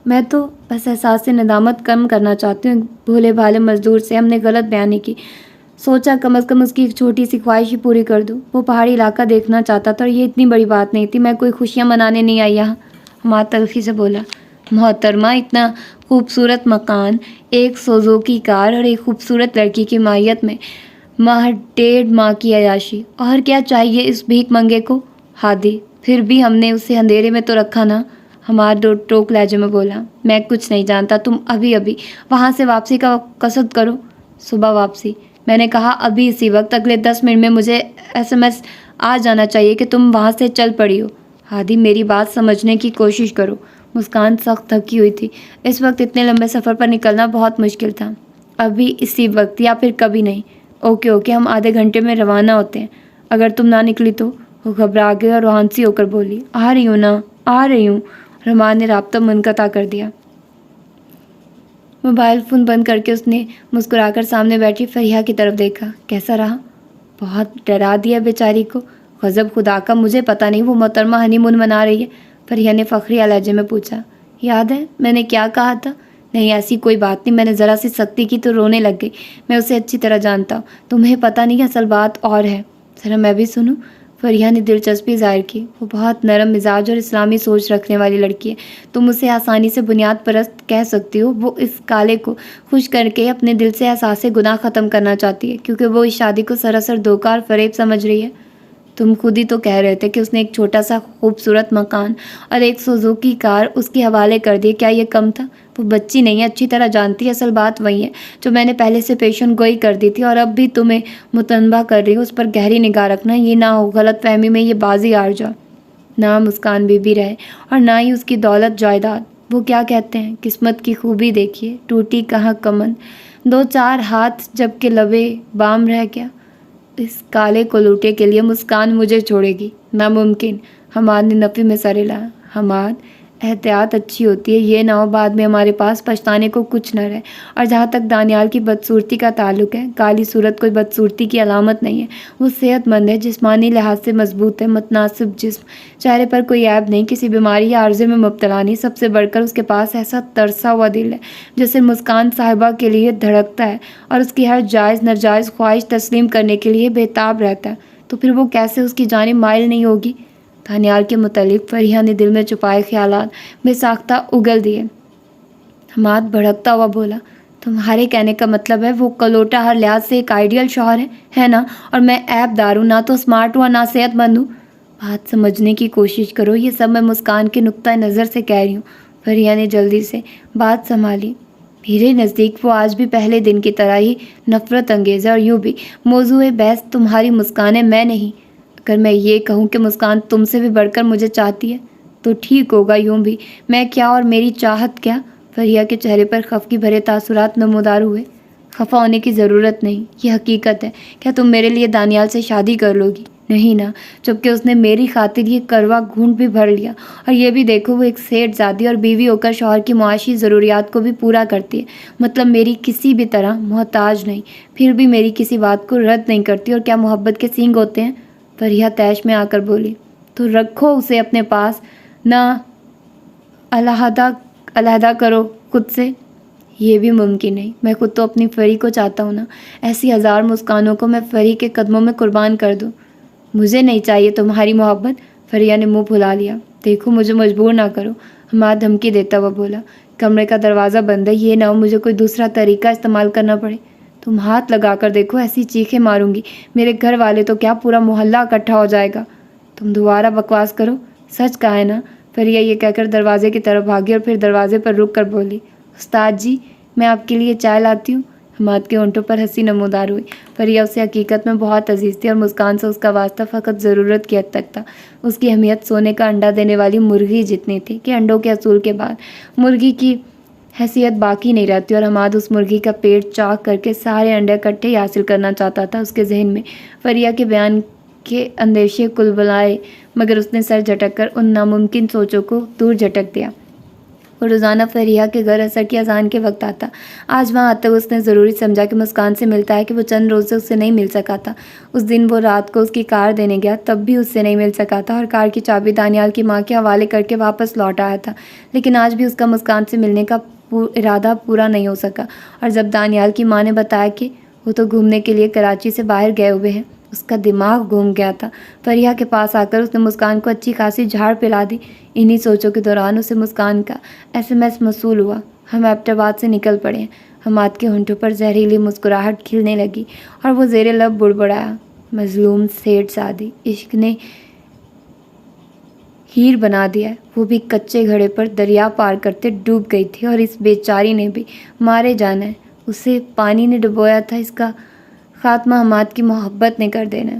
میں تو بس احساس سے ندامت کم کرنا چاہتی ہوں۔ بھولے بھالے مزدور سے ہم نے غلط بیانی کی۔ سوچا کم از کم اس کی ایک چھوٹی سی خواہش ہی پوری کر دوں۔ وہ پہاڑی علاقہ دیکھنا چاہتا تھا اور یہ اتنی بڑی بات نہیں تھی۔ میں کوئی خوشیاں منانے نہیں آئی یہاں۔ حماد تلخی سے بولا، محترمہ، اتنا خوبصورت مکان، ایک سوزوکی کار اور ایک خوبصورت لڑکی کی مائیت میں 1.5 ماہ کی عیاشی، اور کیا چاہیے اس بھیک منگے کو؟ ہادی، پھر بھی ہم نے اسے اندھیرے میں تو رکھا نا؟ حماد ٹوک لہجے میں بولا، میں کچھ نہیں جانتا۔ تم ابھی وہاں سے واپسی کا قصد کرو۔ صبح واپسی؟ میں نے کہا ابھی اسی وقت، اگلے 10 منٹ میں مجھے SMS آ جانا چاہیے کہ تم وہاں سے چل پڑی ہو۔ ہادی میری بات سمجھنے کی کوشش کرو۔ مسکان سخت تھکی ہوئی تھی۔ اس وقت اتنے لمبے سفر پر نکلنا بہت مشکل تھا۔ ابھی اسی وقت یا پھر کبھی نہیں۔ اوکے ہم آدھے گھنٹے میں روانہ ہوتے ہیں۔ اگر تم نہ نکلی تو؟ وہ گھبرا گئی اور روحانسی ہو کر بولی، آ رہی ہوں۔ رحمان نے رابطہ منقطع کر دیا۔ موبائل فون بند کر کے اس نے مسکرا کر سامنے بیٹھی فریحہ کی طرف دیکھا۔ کیسا رہا؟ بہت ڈرا دیا بیچاری کو۔ غضب خدا کا، مجھے پتہ نہیں وہ محترمہ ہنی مون منا رہی ہے، فریحہ نے فخری لہجے میں پوچھا۔ یاد ہے میں نے کیا کہا تھا؟ نہیں ایسی کوئی بات نہیں، میں نے ذرا سی سختی کی تو رونے لگ گئی۔ میں اسے اچھی طرح جانتا ہوں، تمہیں پتہ نہیں اصل بات اور ہے۔ ذرا میں بھی سنوں؟ فریحہ نے دلچسپی ظاہر کی۔ وہ بہت نرم مزاج اور اسلامی سوچ رکھنے والی لڑکی ہے، تم اسے آسانی سے بنیاد پرست کہہ سکتی ہو۔ وہ اس کالے کو خوش کر کے اپنے دل سے احساس گناہ ختم کرنا چاہتی ہے، کیونکہ وہ اس شادی کو سراسر دھوکہ اور فریب سمجھ رہی ہے۔ تم خود ہی تو کہہ رہے تھے کہ اس نے ایک چھوٹا سا خوبصورت مکان اور ایک سوزوکی کار اس کے حوالے کر دی، کیا یہ کم تھا؟ وہ بچی نہیں ہے، اچھی طرح جانتی ہے۔ اصل بات وہی ہے جو میں نے پہلے سے پیشن گوئی کر دی تھی، اور اب بھی تمہیں متنبہ کر رہی ہوں۔ اس پر گہری نگاہ رکھنا، یہ نہ ہو غلط فہمی میں یہ بازی ہار جا۔ نہ مسکان بی بی رہے اور نہ ہی اس کی دولت جائیداد۔ وہ کیا کہتے ہیں، قسمت کی خوبی دیکھیے، ٹوٹی کہاں کمند، دو چار ہاتھ جب کہ لبے بام رہ گیا۔ اس کالے کو لوٹے کے لیے مسکان مجھے چھوڑے گی؟ ناممکن۔ حماد نے نفی میں سر ہلایا۔ حماد، احتیاط اچھی ہوتی ہے، یہ نہ ہو بعد میں ہمارے پاس پچھتانے کو کچھ نہ رہے۔ اور جہاں تک دانیال کی بدصورتی کا تعلق ہے، کالی صورت کوئی بدصورتی کی علامت نہیں ہے۔ وہ صحت مند ہے، جسمانی لحاظ سے مضبوط ہے، متناسب جسم، چہرے پر کوئی عیب نہیں، کسی بیماری یا عارضے میں مبتلا نہیں۔ سب سے بڑھ کر اس کے پاس ایسا ترسا ہوا دل ہے جیسے مسکان صاحبہ کے لیے دھڑکتا ہے، اور اس کی ہر جائز ناجائز خواہش تسلیم کرنے کے لیے بےتاب رہتا ہے۔ تو پھر وہ کیسے اس کی جانب مائل نہیں ہوگی؟ دانیال کے متعلق فریحہ نے دل میں چھپائے خیالات بے ساختہ اگل دیے۔ حماد بھڑکتا ہوا بولا، تمہارے کہنے کا مطلب ہے وہ کلوٹا ہر لحاظ سے ایک آئیڈیل شوہر ہے نا؟ اور میں عیب دار ہوں، نہ تو اسمارٹ ہوں اور نہ صحت مند ہوں۔ بات سمجھنے کی کوشش کرو، یہ سب میں مسکان کے نقطۂ نظر سے کہہ رہی ہوں۔ فریحہ نے جلدی سے بات سنبھالی۔ میرے نزدیک وہ آج بھی پہلے دن کی طرح ہی نفرت انگیز ہے، اور یوں بھی موضوع بحث تمہاری مسکان ہے، میں نہیں۔ اگر میں یہ کہوں کہ مسکان تم سے بھی بڑھ کر مجھے چاہتی ہے تو ٹھیک ہوگا، یوں بھی میں کیا اور میری چاہت کیا؟ فریحہ کے چہرے پر خفگی بھرے تاثرات نمودار ہوئے۔ خفا ہونے کی ضرورت نہیں، یہ حقیقت ہے۔ کیا تم میرے لیے دانیال سے شادی کر لو گی؟ نہیں نا، جبکہ اس نے میری خاطر یہ کروا گھونٹ بھی بھر لیا۔ اور یہ بھی دیکھو، وہ ایک سیٹھ زادی اور بیوی ہو کر شوہر کی معاشی ضروریات کو بھی پورا کرتی ہے، مطلب میری کسی بھی طرح محتاج نہیں، پھر بھی میری کسی بات کو رد نہیں کرتی۔ اور کیا محبت کے سینگ ہوتے ہیں؟ فریحہ طیش میں آ کر بولی، تو رکھو اسے اپنے پاس، نہ علیحدہ کرو خود سے۔ یہ بھی ممکن نہیں، میں خود تو اپنی فری کو چاہتا ہوں نا، ایسی ہزار مسکانوں کو میں فری کے قدموں میں قربان کر دوں۔ مجھے نہیں چاہیے تمہاری محبت، فریحہ نے منہ پھلا لیا۔ دیکھو مجھے مجبور نہ کرو، حماد دھمکی دیتا ہوا بولا۔ کمرے کا دروازہ بند ہے، یہ نہ ہو مجھے کوئی دوسرا طریقہ استعمال کرنا پڑے۔ تم ہاتھ لگا کر دیکھو، ایسی چیخیں ماروں گی میرے گھر والے تو کیا پورا محلہ اکٹھا ہو جائے گا۔ تم دوبارہ بکواس کرو، سچ کہا ہے نا؟ فریحہ یہ کہہ کر دروازے کی طرف بھاگی اور پھر دروازے پر رک کر بولی، استاد جی میں آپ کے لیے چائے لاتی ہوں۔ حماد کے ہونٹوں پر ہنسی نمودار ہوئی۔ فریحہ اسے حقیقت میں بہت عزیز تھی، اور مسکان سے اس کا واسطہ فقط ضرورت کی حد تک تھا۔ اس کی اہمیت سونے کا انڈا دینے والی مرغی جتنی تھی کہ انڈوں کے اصول کے بعد مرغی کی حیثیت باقی نہیں رہتی، اور حماد اس مرغی کا پیٹ چاک کر کے سارے انڈے اکٹھے ہی حاصل کرنا چاہتا تھا۔ اس کے ذہن میں فریحہ کے بیان کے اندیشے کلبلائے، مگر اس نے سر جھٹک کر ان ناممکن سوچوں کو دور جھٹک دیا۔ وہ روزانہ فریحہ کے گھر عصر کی اذان کے وقت آتا۔ آج وہاں آتے ہوئے اس نے ضروری سمجھا کہ مسکان سے ملتا ہے کہ وہ چند روز سے اس سے نہیں مل سکا تھا۔ اس دن وہ رات کو اس کی کار دینے گیا، تب بھی اس سے نہیں مل سکا تھا، اور کار کی چابی دانیال کی ماں کے حوالے کر کے واپس لوٹ آیا تھا۔ لیکن آج بھی اس کا مسکان سے ملنے کا ارادہ پورا نہیں ہو سکا، اور جب دانیال کی ماں نے بتایا کہ وہ تو گھومنے کے لیے کراچی سے باہر گئے ہوئے ہیں، اس کا دماغ گھوم گیا تھا۔ فریحہ کے پاس آ کر اس نے مسکان کو اچھی خاصی جھاڑ پلا دی۔ انہی سوچوں کے دوران اسے مسکان کا SMS موصول ہوا، ہم ایبٹ آباد سے نکل پڑے ہیں۔ حماد کے ہونٹوں پر زہریلی مسکراہٹ کھلنے لگی، اور وہ زیر لب بڑبڑایا، مظلوم سیٹھ زادی، عشق نے ہیر بنا دیا ہے، وہ بھی کچے گھڑے پر دریا پار کرتے ڈوب گئی تھی، اور اس بیچاری نے بھی مارے جانا ہے، اسے پانی نے ڈبویا تھا، اس کا خاتمہ حماد کی محبت نے کر دینا ہے۔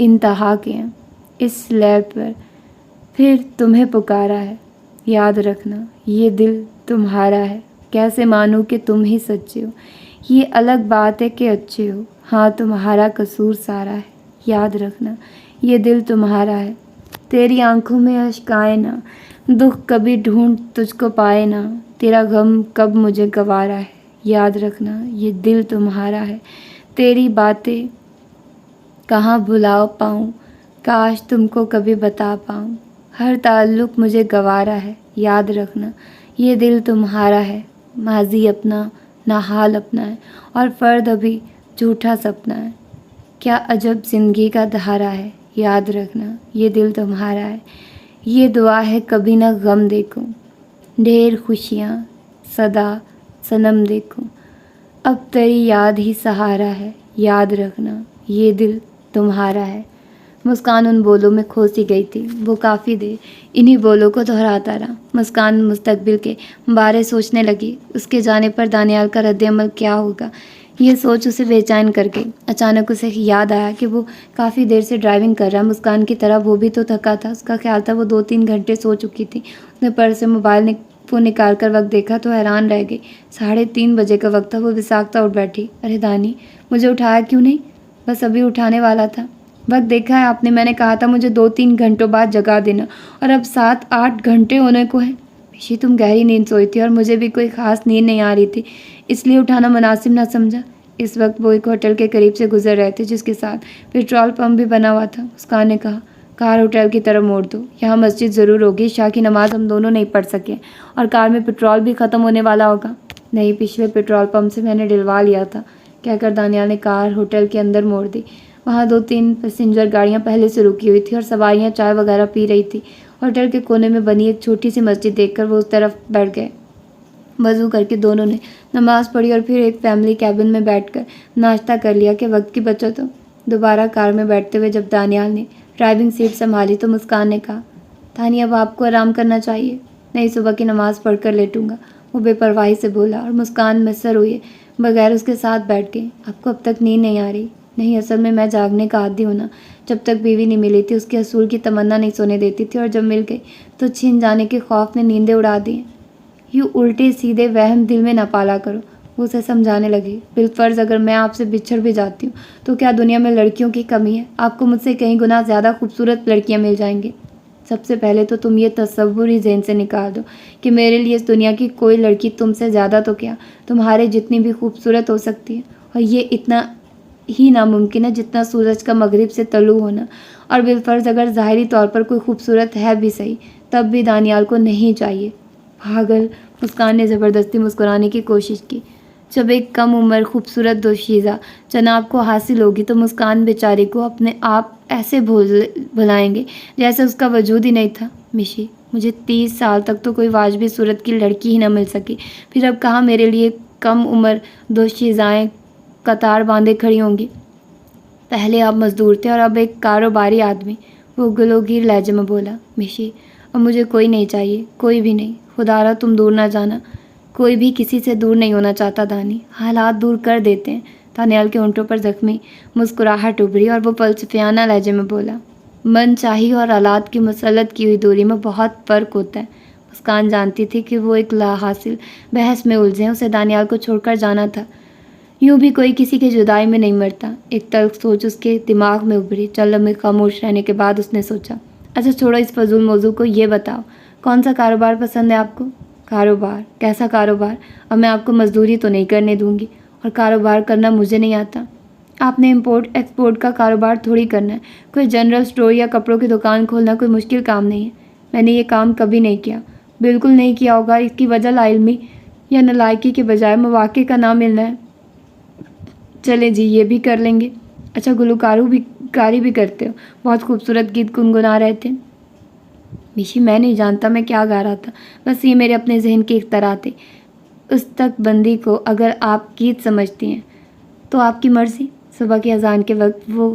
انتہا کے ہیں، اس سلیب پر پھر تمہیں پکارا ہے، یاد رکھنا یہ دل تمہارا ہے، کیسے مانوں کہ تم ہی سچے ہو، یہ الگ بات ہے کہ اچھے ہو، ہاں تمہارا قصور سارا ہے، یاد رکھنا یہ دل تمہارا ہے، تیری آنکھوں میں اشک آئے نہ، دکھ کبھی ڈھونڈ تجھ کو پائے نہ، تیرا غم کب مجھے گوارا ہے، یاد رکھنا یہ دل تمہارا ہے، تیری باتیں کہاں بھلا پاؤں، کاش تم کو کبھی بتا پاؤں، ہر تعلق مجھے گوارا ہے، یاد رکھنا یہ دل تمہارا ہے، ماضی اپنا نہ حال اپنا ہے، اور فرد ابھی جھوٹا سپنا ہے، کیا عجب زندگی کا دھارا ہے، یاد رکھنا یہ دل تمہارا ہے، یہ دعا ہے کبھی نہ غم دیکھوں، ڈھیر خوشیاں صدا صنم دیکھوں، اب تیری یاد ہی سہارا ہے، یاد رکھنا یہ دل تمہارا ہے۔ مسکان ان بولوں میں کھوسی گئی تھی، وہ کافی دیر انہی بولوں کو دہراتا رہا۔ مسکان مستقبل کے بارے سوچنے لگی، اس کے جانے پر دانیال کا رد عمل کیا ہوگا، یہ سوچ اسے بے چین کر گئی۔ اچانک اسے یاد آیا کہ وہ کافی دیر سے ڈرائیونگ کر رہا، مسکان کی طرح وہ بھی تو تھکا تھا۔ اس کا خیال تھا وہ 2-3 گھنٹے سو چکی تھی۔ اس نے پرس سے موبائل فون نکال کر وقت دیکھا تو حیران رہ گئی، 3:30 بجے کا وقت تھا۔ وہ وساکھتا اٹھ بیٹھی، ارے دانی، مجھے اٹھایا کیوں نہیں؟ بس ابھی اٹھانے والا تھا۔ وقت دیکھا ہے آپ نے؟ میں نے کہا تھا مجھے 2-3 گھنٹوں بعد جگا دینا، اور اب 7-8 گھنٹے ہونے کو ہیں۔ پیشی تم گہری نیند سوئی تھی اور مجھے بھی کوئی خاص نیند نہیں آ رہی تھی، اس لیے اٹھانا مناسب نہ سمجھا۔ اس وقت وہ ایک ہوٹل کے قریب سے گزر رہے تھے جس کے ساتھ پیٹرول پمپ بھی بنا ہوا تھا۔ مسکان نے کہا، کار ہوٹل کی طرف موڑ دو، یہاں مسجد ضرور ہوگی، عشاء کی نماز ہم دونوں نہیں پڑھ سکے اور کار میں پیٹرول بھی ختم ہونے والا ہوگا۔ نہیں، پچھلے پیٹرول پمپ سے میں نے ڈلوا لیا تھا، کہہ کر دانیال نے کار ہوٹل کے اندر موڑ دی۔ وہاں 2-3 پیسنجر گاڑیاں پہلے سے رکی ہوئی تھی اور سواریاں چائے وغیرہ پی رہی تھی۔ ہوٹل کے کونے میں بنی ایک چھوٹی سی مسجد دیکھ کر وہ اس طرف بیٹھ گئے۔ وضو کر کے دونوں نے نماز پڑھی اور پھر ایک فیملی کیبن میں بیٹھ کر ناشتہ کر لیا کہ وقت کی بچت ہو۔ دوبارہ کار میں بیٹھتے ہوئے جب دانیال نے ڈرائیونگ سیٹ سنبھالی تو مسکان نے کہا، دانی اب آپ کو آرام کرنا چاہیے۔ نہیں، صبح کی نماز پڑھ کر لیٹوں گا، وہ بے پرواہی سے بولا، اور مسکان مصر ہوئے بغیر اس کے ساتھ بیٹھ گئی۔ آپ کو اب تک نیند نہیں آ رہی؟ نہیں، اصل میں جاگنے کا عادی ہوں نا، جب تک بیوی نہیں ملی تھی اس کے اصول کی تمنا نہیں سونے دیتی تھی، اور جب مل گئی تو چھن جانے کے خوف نے نیندیں اڑا دی۔ یوں الٹے سیدھے وہم دل میں نہ پالا کرو، وہ اسے سمجھانے لگی۔ بالفرض اگر میں آپ سے بچھڑ بھی جاتی ہوں تو کیا دنیا میں لڑکیوں کی کمی ہے؟ آپ کو مجھ سے کہیں گنا زیادہ خوبصورت لڑکیاں مل جائیں گی۔ سب سے پہلے تو تم یہ تصور ہی ذہن سے نکال دو کہ میرے لیے اس دنیا کی کوئی لڑکی تم سے زیادہ تو کیا تمہارے جتنی بھی خوبصورت ہو سکتی ہے، اور یہ اتنا ہی ناممکن ہے جتنا سورج کا مغرب سے طلوع ہونا۔ اور بالفرض اگر ظاہری طور پر کوئی خوبصورت ہے بھی صحیح، تب بھی دانیال کو نہیں چاہیے۔ پاگل، مسکان نے زبردستی مسکرانے کی کوشش کی۔ جب ایک کم عمر خوبصورت دوشیزہ جناب کو حاصل ہوگی تو مسکان بیچاری کو اپنے آپ ایسے بھلائیں گے جیسے اس کا وجود ہی نہیں تھا۔ مشی، مجھے 30 سال تک تو کوئی واجبی صورت کی لڑکی ہی نہ مل سکی، پھر اب کہاں میرے لیے کم عمر دوشیزائیں قطار باندھے کھڑی ہوں گی۔ پہلے آپ مزدور تھے اور اب ایک کاروباری آدمی، وہ گلوگیر لہجے میں بولا۔ مشی، اب مجھے کوئی نہیں چاہیے، کوئی بھی نہیں، خدا را تم دور نہ جانا۔ کوئی بھی کسی سے دور نہیں ہونا چاہتا دانی، حالات دور کر دیتے ہیں۔ دانیال کے ہونٹوں پر زخمی مسکراہٹ ابھری اور وہ فلسفیانہ لہجے میں بولا، من چاہی اور حالات کی مسلط کی ہوئی دوری میں بہت فرق ہوتا ہے۔ مسکان جانتی تھی کہ وہ ایک لا حاصل بحث میں الجھے، اسے دانیال کو چھوڑ کر جانا تھا۔ یوں بھی کوئی کسی کی جدائی میں نہیں مرتا۔ ایک تلخ سوچ اس کے دماغ میں ابھری۔ چند لمحے خاموش رہنے کے بعد اس نے سوچا، اچھا چھوڑو اس فضول موضوع کو، یہ بتاؤ کون سا کاروبار پسند ہے آپ کو؟ کاروبار؟ کیسا کاروبار؟ اب میں آپ کو مزدوری تو نہیں کرنے دوں گی، اور کاروبار کرنا مجھے نہیں آتا۔ آپ نے امپورٹ ایکسپورٹ کا کاروبار تھوڑی کرنا ہے، کوئی جنرل اسٹور یا کپڑوں کی دکان کھولنا کوئی مشکل کام نہیں ہے۔ میں نے یہ کام کبھی نہیں کیا، بالکل نہیں کیا ہوگا، اس کی وجہ لاعلمی یا نالائکی کے بجائے مواقع کا نہ ملنا ہے۔ چلے جی، یہ بھی کر لیں گے۔ اچھا گلوکاری بھی کرتے ہو، بہت خوبصورت گیت گنگنا رہے تھے۔ میشی، میں نہیں جانتا میں کیا گا رہا تھا، بس یہ میرے اپنے ذہن کے اختراع تھے۔ اس تک بندی کو اگر آپ گیت سمجھتی ہیں تو آپ کی مرضی۔ صبح کی اذان کے وقت وہ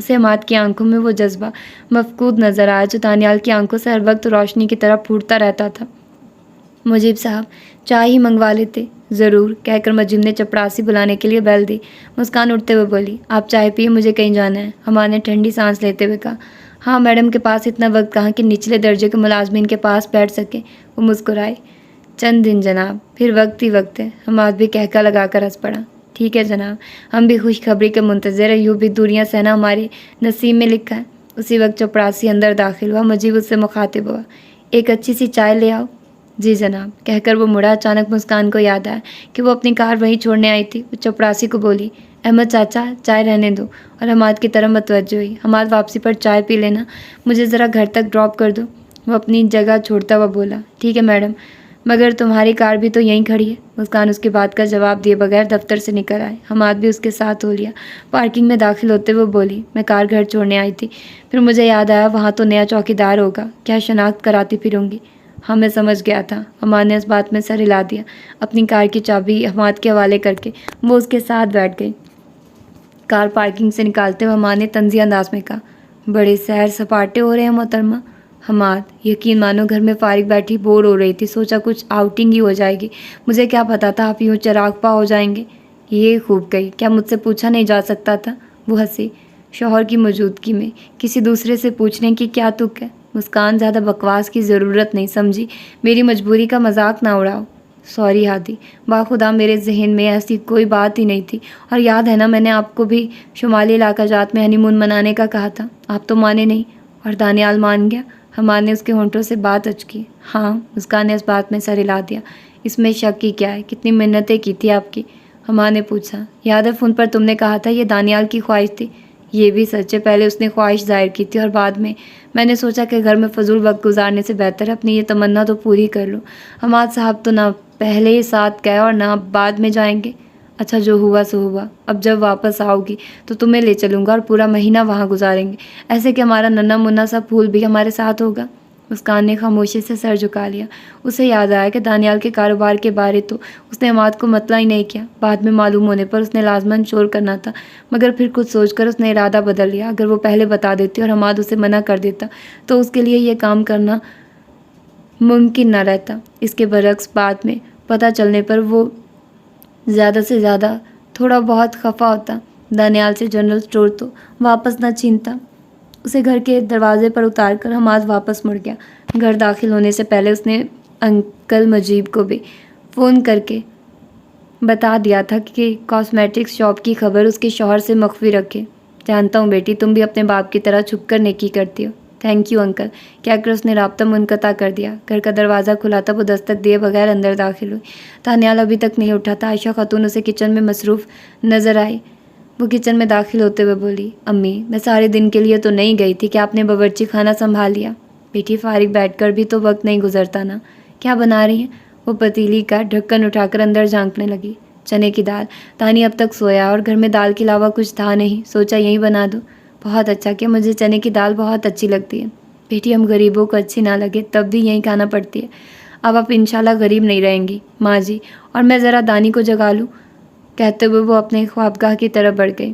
اسے حماد کی آنکھوں میں وہ جذبہ مفقود نظر آیا جو دانیال کی آنکھوں سے ہر وقت روشنی کی طرح پھوٹتا رہتا تھا۔ مجیب صاحب چائے ہی منگوا لیتے۔ ضرور، کہہ کر مجیب نے چپڑاسی بلانے کے لیے بیل دی۔ مسکان اٹھتے ہوئے بولی، آپ چائے پیے، مجھے کہیں جانا ہے۔ حماد نے ٹھنڈی سانس لیتے ہوئے کہا، ہاں میڈم کے پاس اتنا وقت کہاں کہ نچلے درجے کے ملازمین کے پاس بیٹھ سکیں۔ وہ مسکرائی، چند دن جناب، پھر وقت ہی وقت ہے۔ حماد بھی کہکا لگا کر ہنس پڑا، ٹھیک ہے جناب، ہم بھی خوشخبری کے منتظر ہیں، یوں بھی دوریاں سہنا ہمارے نصیب میں لکھا ہے۔ اسی وقت چپڑاسی اندر داخل ہوا۔ مجیب اس سے مخاطب ہوا، ایک اچھی سی چائے لے آؤ۔ جی جناب، کہہ کر وہ مڑا۔ اچانک مسکان کو یاد آیا کہ وہ اپنی کار وہیں چھوڑنے آئی تھی۔ وہ چپڑاسی کو بولی، احمد چاچا چائے رہنے دو، اور حماد کی طرف متوجہ ہوئی۔ حماد واپسی پر چائے پی لینا، مجھے ذرا گھر تک ڈراپ کر دو۔ وہ اپنی جگہ چھوڑتا ہوا بولا، ٹھیک ہے میڈم، مگر تمہاری کار بھی تو یہیں کھڑی ہے۔ مسکان اس کی بات کا جواب دیے بغیر دفتر سے نکل آئے۔ حماد بھی اس کے ساتھ ہو لیا۔ پارکنگ میں داخل ہوتے ہوئے بولی، میں کار گھر چھوڑنے آئی تھی، پھر مجھے یاد آیا وہاں تو نیا چوکیدار ہوگا، کیا شناخت کراتی پھروں گی؟ ہاں میں سمجھ گیا تھا۔ حماد نے اس بات میں سر ہلا دیا۔ اپنی کار کی چابی حماد کے حوالے کر کے وہ اس کے ساتھ بیٹھ گئی۔ کار پارکنگ سے نکالتے ہوئے حماد نے طنزی انداز میں کہا، بڑے سیر سپاٹے ہو رہے ہیں محترمہ۔ حماد، یقین مانو گھر میں فارغ بیٹھی بور ہو رہی تھی، سوچا کچھ آؤٹنگ ہی ہو جائے گی، مجھے کیا پتا تھا آپ یوں چراغ پا ہو جائیں گے۔ یہ خوب گئی، کیا مجھ سے پوچھا نہیں جا سکتا تھا؟ وہ ہنسی، شوہر کی موجودگی میں کسی دوسرے سے پوچھنے کی کیا تک ہے؟ مسکان، زیادہ بکواس کی ضرورت نہیں، سمجھی؟ میری مجبوری کا مذاق نہ اڑاؤ۔ سوری ہادی، باخدا میرے ذہن میں ایسی کوئی بات ہی نہیں تھی، اور یاد ہے نا میں نے آپ کو بھی شمالی علاقہ جات میں ہنی مون منانے کا کہا تھا، آپ تو مانے نہیں، اور دانیال مان گیا۔ حماد نے اس کے ہونٹوں سے بات اچکی۔ ہاں، مسکان نے اس بات میں سر ہلا دیا، اس میں شک کی کیا ہے، کتنی منتیں کی تھی آپ کی؟ حماد نے پوچھا، یاد ہے فون پر تم نے کہا تھا یہ دانیال کی خواہش تھی؟ یہ بھی سچ ہے، پہلے اس نے خواہش ظاہر کی تھی، اور بعد میں نے سوچا کہ گھر میں فضول وقت گزارنے سے بہتر ہے اپنی یہ تمنا تو پوری کر لوں۔ حماد صاحب تو نہ پہلے ہی ساتھ گئے اور نہ بعد میں جائیں گے۔ اچھا، جو ہوا سو ہوا، اب جب واپس آؤ گی تو تمہیں لے چلوں گا اور پورا مہینہ وہاں گزاریں گے، ایسے کہ ہمارا ننا منا سا پھول بھی ہمارے ساتھ ہوگا۔ مسکان نے خاموشی سے سر جھکا لیا۔ اسے یاد آیا کہ دانیال کے کاروبار کے بارے تو اس نے حماد کو مطلع ہی نہیں کیا، بعد میں معلوم ہونے پر اس نے لازماً شور کرنا تھا، مگر پھر کچھ سوچ کر اس نے ارادہ بدل لیا۔ اگر وہ پہلے بتا دیتی اور حماد اسے منع کر دیتا تو اس کے لیے یہ کام کرنا ممکن نہ رہتا۔ اس کے برعکس بعد میں پتہ چلنے پر وہ زیادہ سے زیادہ تھوڑا بہت خفا ہوتا۔ دانیال سے جنرل اسٹور تو واپس نہ چھینتا۔ اسے گھر کے دروازے پر اتار کر حماد واپس مڑ گیا۔ گھر داخل ہونے سے پہلے اس نے انکل مجیب کو بھی فون کر کے بتا دیا تھا کہ کاسمیٹکس شاپ کی خبر اس کے شوہر سے مخفی رکھے۔ جانتا ہوں بیٹی، تم بھی اپنے باپ کی طرح چھپ کر نیکی کرتی ہو۔ تھینک یو انکل، کہہ کر اس نے رابطہ منقطع کر دیا۔ گھر کا دروازہ کھلا تھا، وہ دستک دیے بغیر اندر داخل ہوئی۔ دانیال ابھی تک نہیں اٹھا تھا۔ عائشہ خاتون اسے کچن میں مصروف نظر آئی۔ وہ کچن میں داخل ہوتے ہوئے بولی، امی میں سارے دن کے لیے تو نہیں گئی تھی کہ آپ نے باورچی خانہ سنبھال لیا؟ بیٹی فارغ بیٹھ کر بھی تو وقت نہیں گزرتا نا۔ کیا بنا رہی ہیں؟ وہ پتیلی کا ڈھکن اٹھا کر اندر جھانکنے لگی۔ چنے کی دال۔ تانی اب تک سویا اور گھر میں دال کے علاوہ کچھ تھا نہیں، سوچا یہی بنا دو۔ بہت اچھا کہ مجھے چنے کی دال بہت اچھی لگتی ہے۔ بیٹی ہم غریبوں کو اچھی نہ لگے تب بھی یہی کھانا پڑتی ہے۔ اب آپ انشاءاللہ غریب نہیں رہیں گی ماں جی، اور میں ذرا دانی کو جگا لوں۔ کہتے ہوئے وہ اپنے خوابگاہ کی طرف بڑھ گئی۔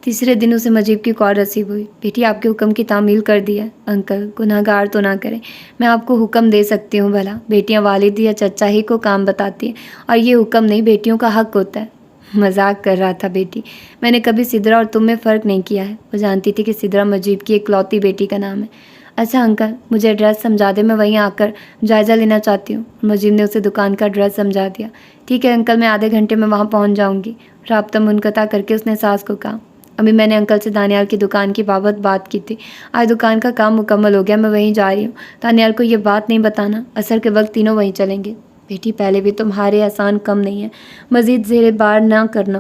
تیسرے دن اسے مجیب کی کال رسیو ہوئی۔ بیٹی آپ کے حکم کی تعمیل کر دی ہے۔ انکل گناہ گار تو نہ کریں، میں آپ کو حکم دے سکتی ہوں بھلا؟ بیٹیاں والد یا چچا ہی کو کام بتاتی ہیں، اور یہ حکم نہیں، بیٹیوں کا حق ہوتا ہے۔ مذاق کر رہا تھا بیٹی، میں نے کبھی سدرا اور تم میں فرق نہیں کیا ہے۔ وہ جانتی تھی کہ سدرا مجیب کی اکلوتی بیٹی کا نام ہے۔ اچھا انکل، مجھے ایڈریس سمجھا دے، میں وہیں آ کر جائزہ لینا چاہتی ہوں۔ مجیب نے اسے دکان کا ایڈریس سمجھا دیا۔ ٹھیک ہے انکل، میں آدھے گھنٹے میں وہاں پہنچ جاؤں گی۔ رابطہ منقطع کر کے اس نے ساس کو کہا، ابھی میں نے انکل سے دانیال کی دکان کی بابت بات کی تھی، آج دکان کا کام مکمل ہو گیا، میں وہیں جا رہی ہوں۔ دانیال کو یہ بات نہیں بتانا، عصر کے وقت تینوں وہیں چلیں گے۔ بیٹی پہلے بھی تمہارے احسان کم نہیں ہے، مزید زیر بار نہ کرنا۔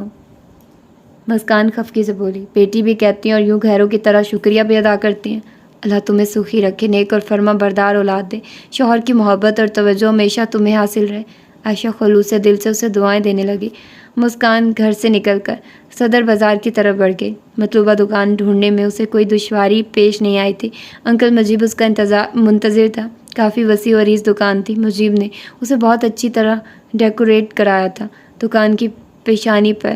مسکان خفگی سے بولی، بیٹی بھی کہتی ہیں اور یوں غیروں کی طرح شکریہ بھی ادا کرتی ہیں۔ اللہ تمہیں سخی رکھے، نیک اور فرما بردار اولاد دے، شوہر کی محبت اور توجہ ہمیشہ تمہیں حاصل رہے۔ عائشہ خلوص سے دل سے اسے دعائیں دینے لگی۔ مسکان گھر سے نکل کر صدر بازار کی طرف بڑھ گئی۔ مطلوبہ دکان ڈھونڈنے میں اسے کوئی دشواری پیش نہیں آئی تھی۔ انکل مجیب اس کا منتظر تھا۔ کافی وسیع و عریض دکان تھی۔ مجیب نے اسے بہت اچھی طرح ڈیکوریٹ کرایا تھا۔ دکان کی پیشانی پر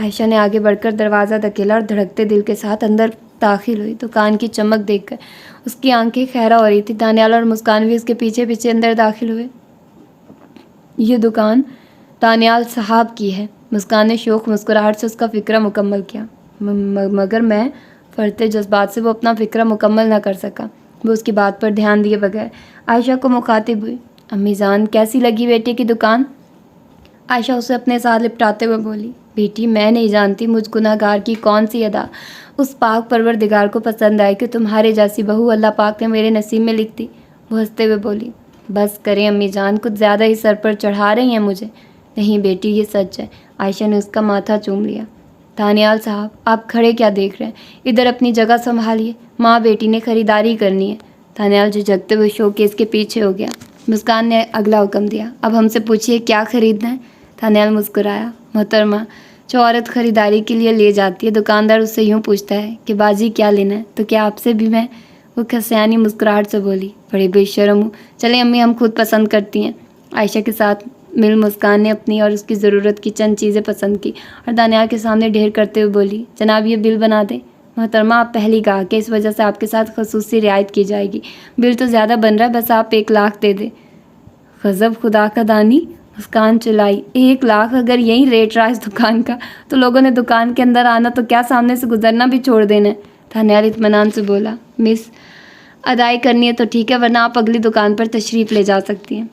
عائشہ نے آگے بڑھ کر دروازہ دھکیلا اور دھڑکتے دل کے ساتھ اندر داخل ہوئی۔ دکان کی چمک دیکھ کر اس کی آنکھیں خیرہ ہو رہی تھی۔ دانیال اور مسکان بھی اس کے پیچھے پیچھے اندر داخل ہوئے۔ یہ دکان دانیال صاحب کی ہے۔ مسکان نے شوخ مسکراہٹ سے اس کا فکرہ مکمل کیا، مگر میں فرتے جذبات سے وہ اپنا فکرہ مکمل نہ کر سکا۔ وہ اس کی بات پر دھیان دیے بغیر عائشہ کو مخاطب ہوئی۔ امی جان، کیسی لگی بیٹے کی دکان؟ عائشہ اسے اپنے ساتھ لپٹاتے ہوئے بولی، بیٹی میں نہیں جانتی مجھ گناہ گار کی کون سی ادا اس پاک پروردگار کو پسند آئی کہ تمہارے جیسی بہو اللہ پاک نے میرے نصیب میں لکھ دی۔ وہ ہنستے ہوئے بولی، بس کریں امی جان، کچھ زیادہ ہی سر پر چڑھا رہی ہیں مجھے۔ نہیں بیٹی، یہ سچ ہے۔ عائشہ نے اس کا ماتھا چوم لیا۔ دانیال صاحب، آپ کھڑے کیا دیکھ رہے ہیں؟ ادھر اپنی جگہ سنبھالیے، ماں بیٹی نے خریداری کرنی ہے۔ دانیال جھجکتے ہوئے شو کیس کے پیچھے ہو گیا۔ مسکان نے اگلا حکم دیا، اب ہم سے پوچھیے کیا خریدنا ہے؟ دانیال مسکرایا، محترمہ، جو عورت خریداری کے لیے لے جاتی ہے دکاندار اس سے یوں پوچھتا ہے کہ باجی کیا لینا ہے، تو کیا آپ سے بھی میں؟ وہ کھسیانی مسکراہٹ سے بولی، بڑے بے شرم ہوں، چلیں امی ہم خود پسند کرتی ہیں۔ عائشہ کے ساتھ مل مسکان نے اپنی اور اس کی ضرورت کی چند چیزیں پسند کی اور دانیال کے سامنے ڈھیر کرتے ہوئے بولی، جناب یہ بل بنا دیں۔ محترمہ آپ پہلی گاہک ہے، اس وجہ سے آپ کے ساتھ خصوصی رعایت کی جائے گی۔ بل تو زیادہ بن رہا ہے، بس آپ 1,00,000 دے دیں۔ غضب خدا کا دانی، مسکان چلائی، 1,00,000 اگر یہی ریٹ رہا اس دکان کا تو لوگوں نے دکان کے اندر آنا تو کیا سامنے سے گزرنا بھی چھوڑ دینا ہے۔ دانیال اطمینان سے بولا، مس ادائی کرنی ہے تو ٹھیک ہے، ورنہ آپ اگلی دکان پر تشریف لے جا سکتی ہیں۔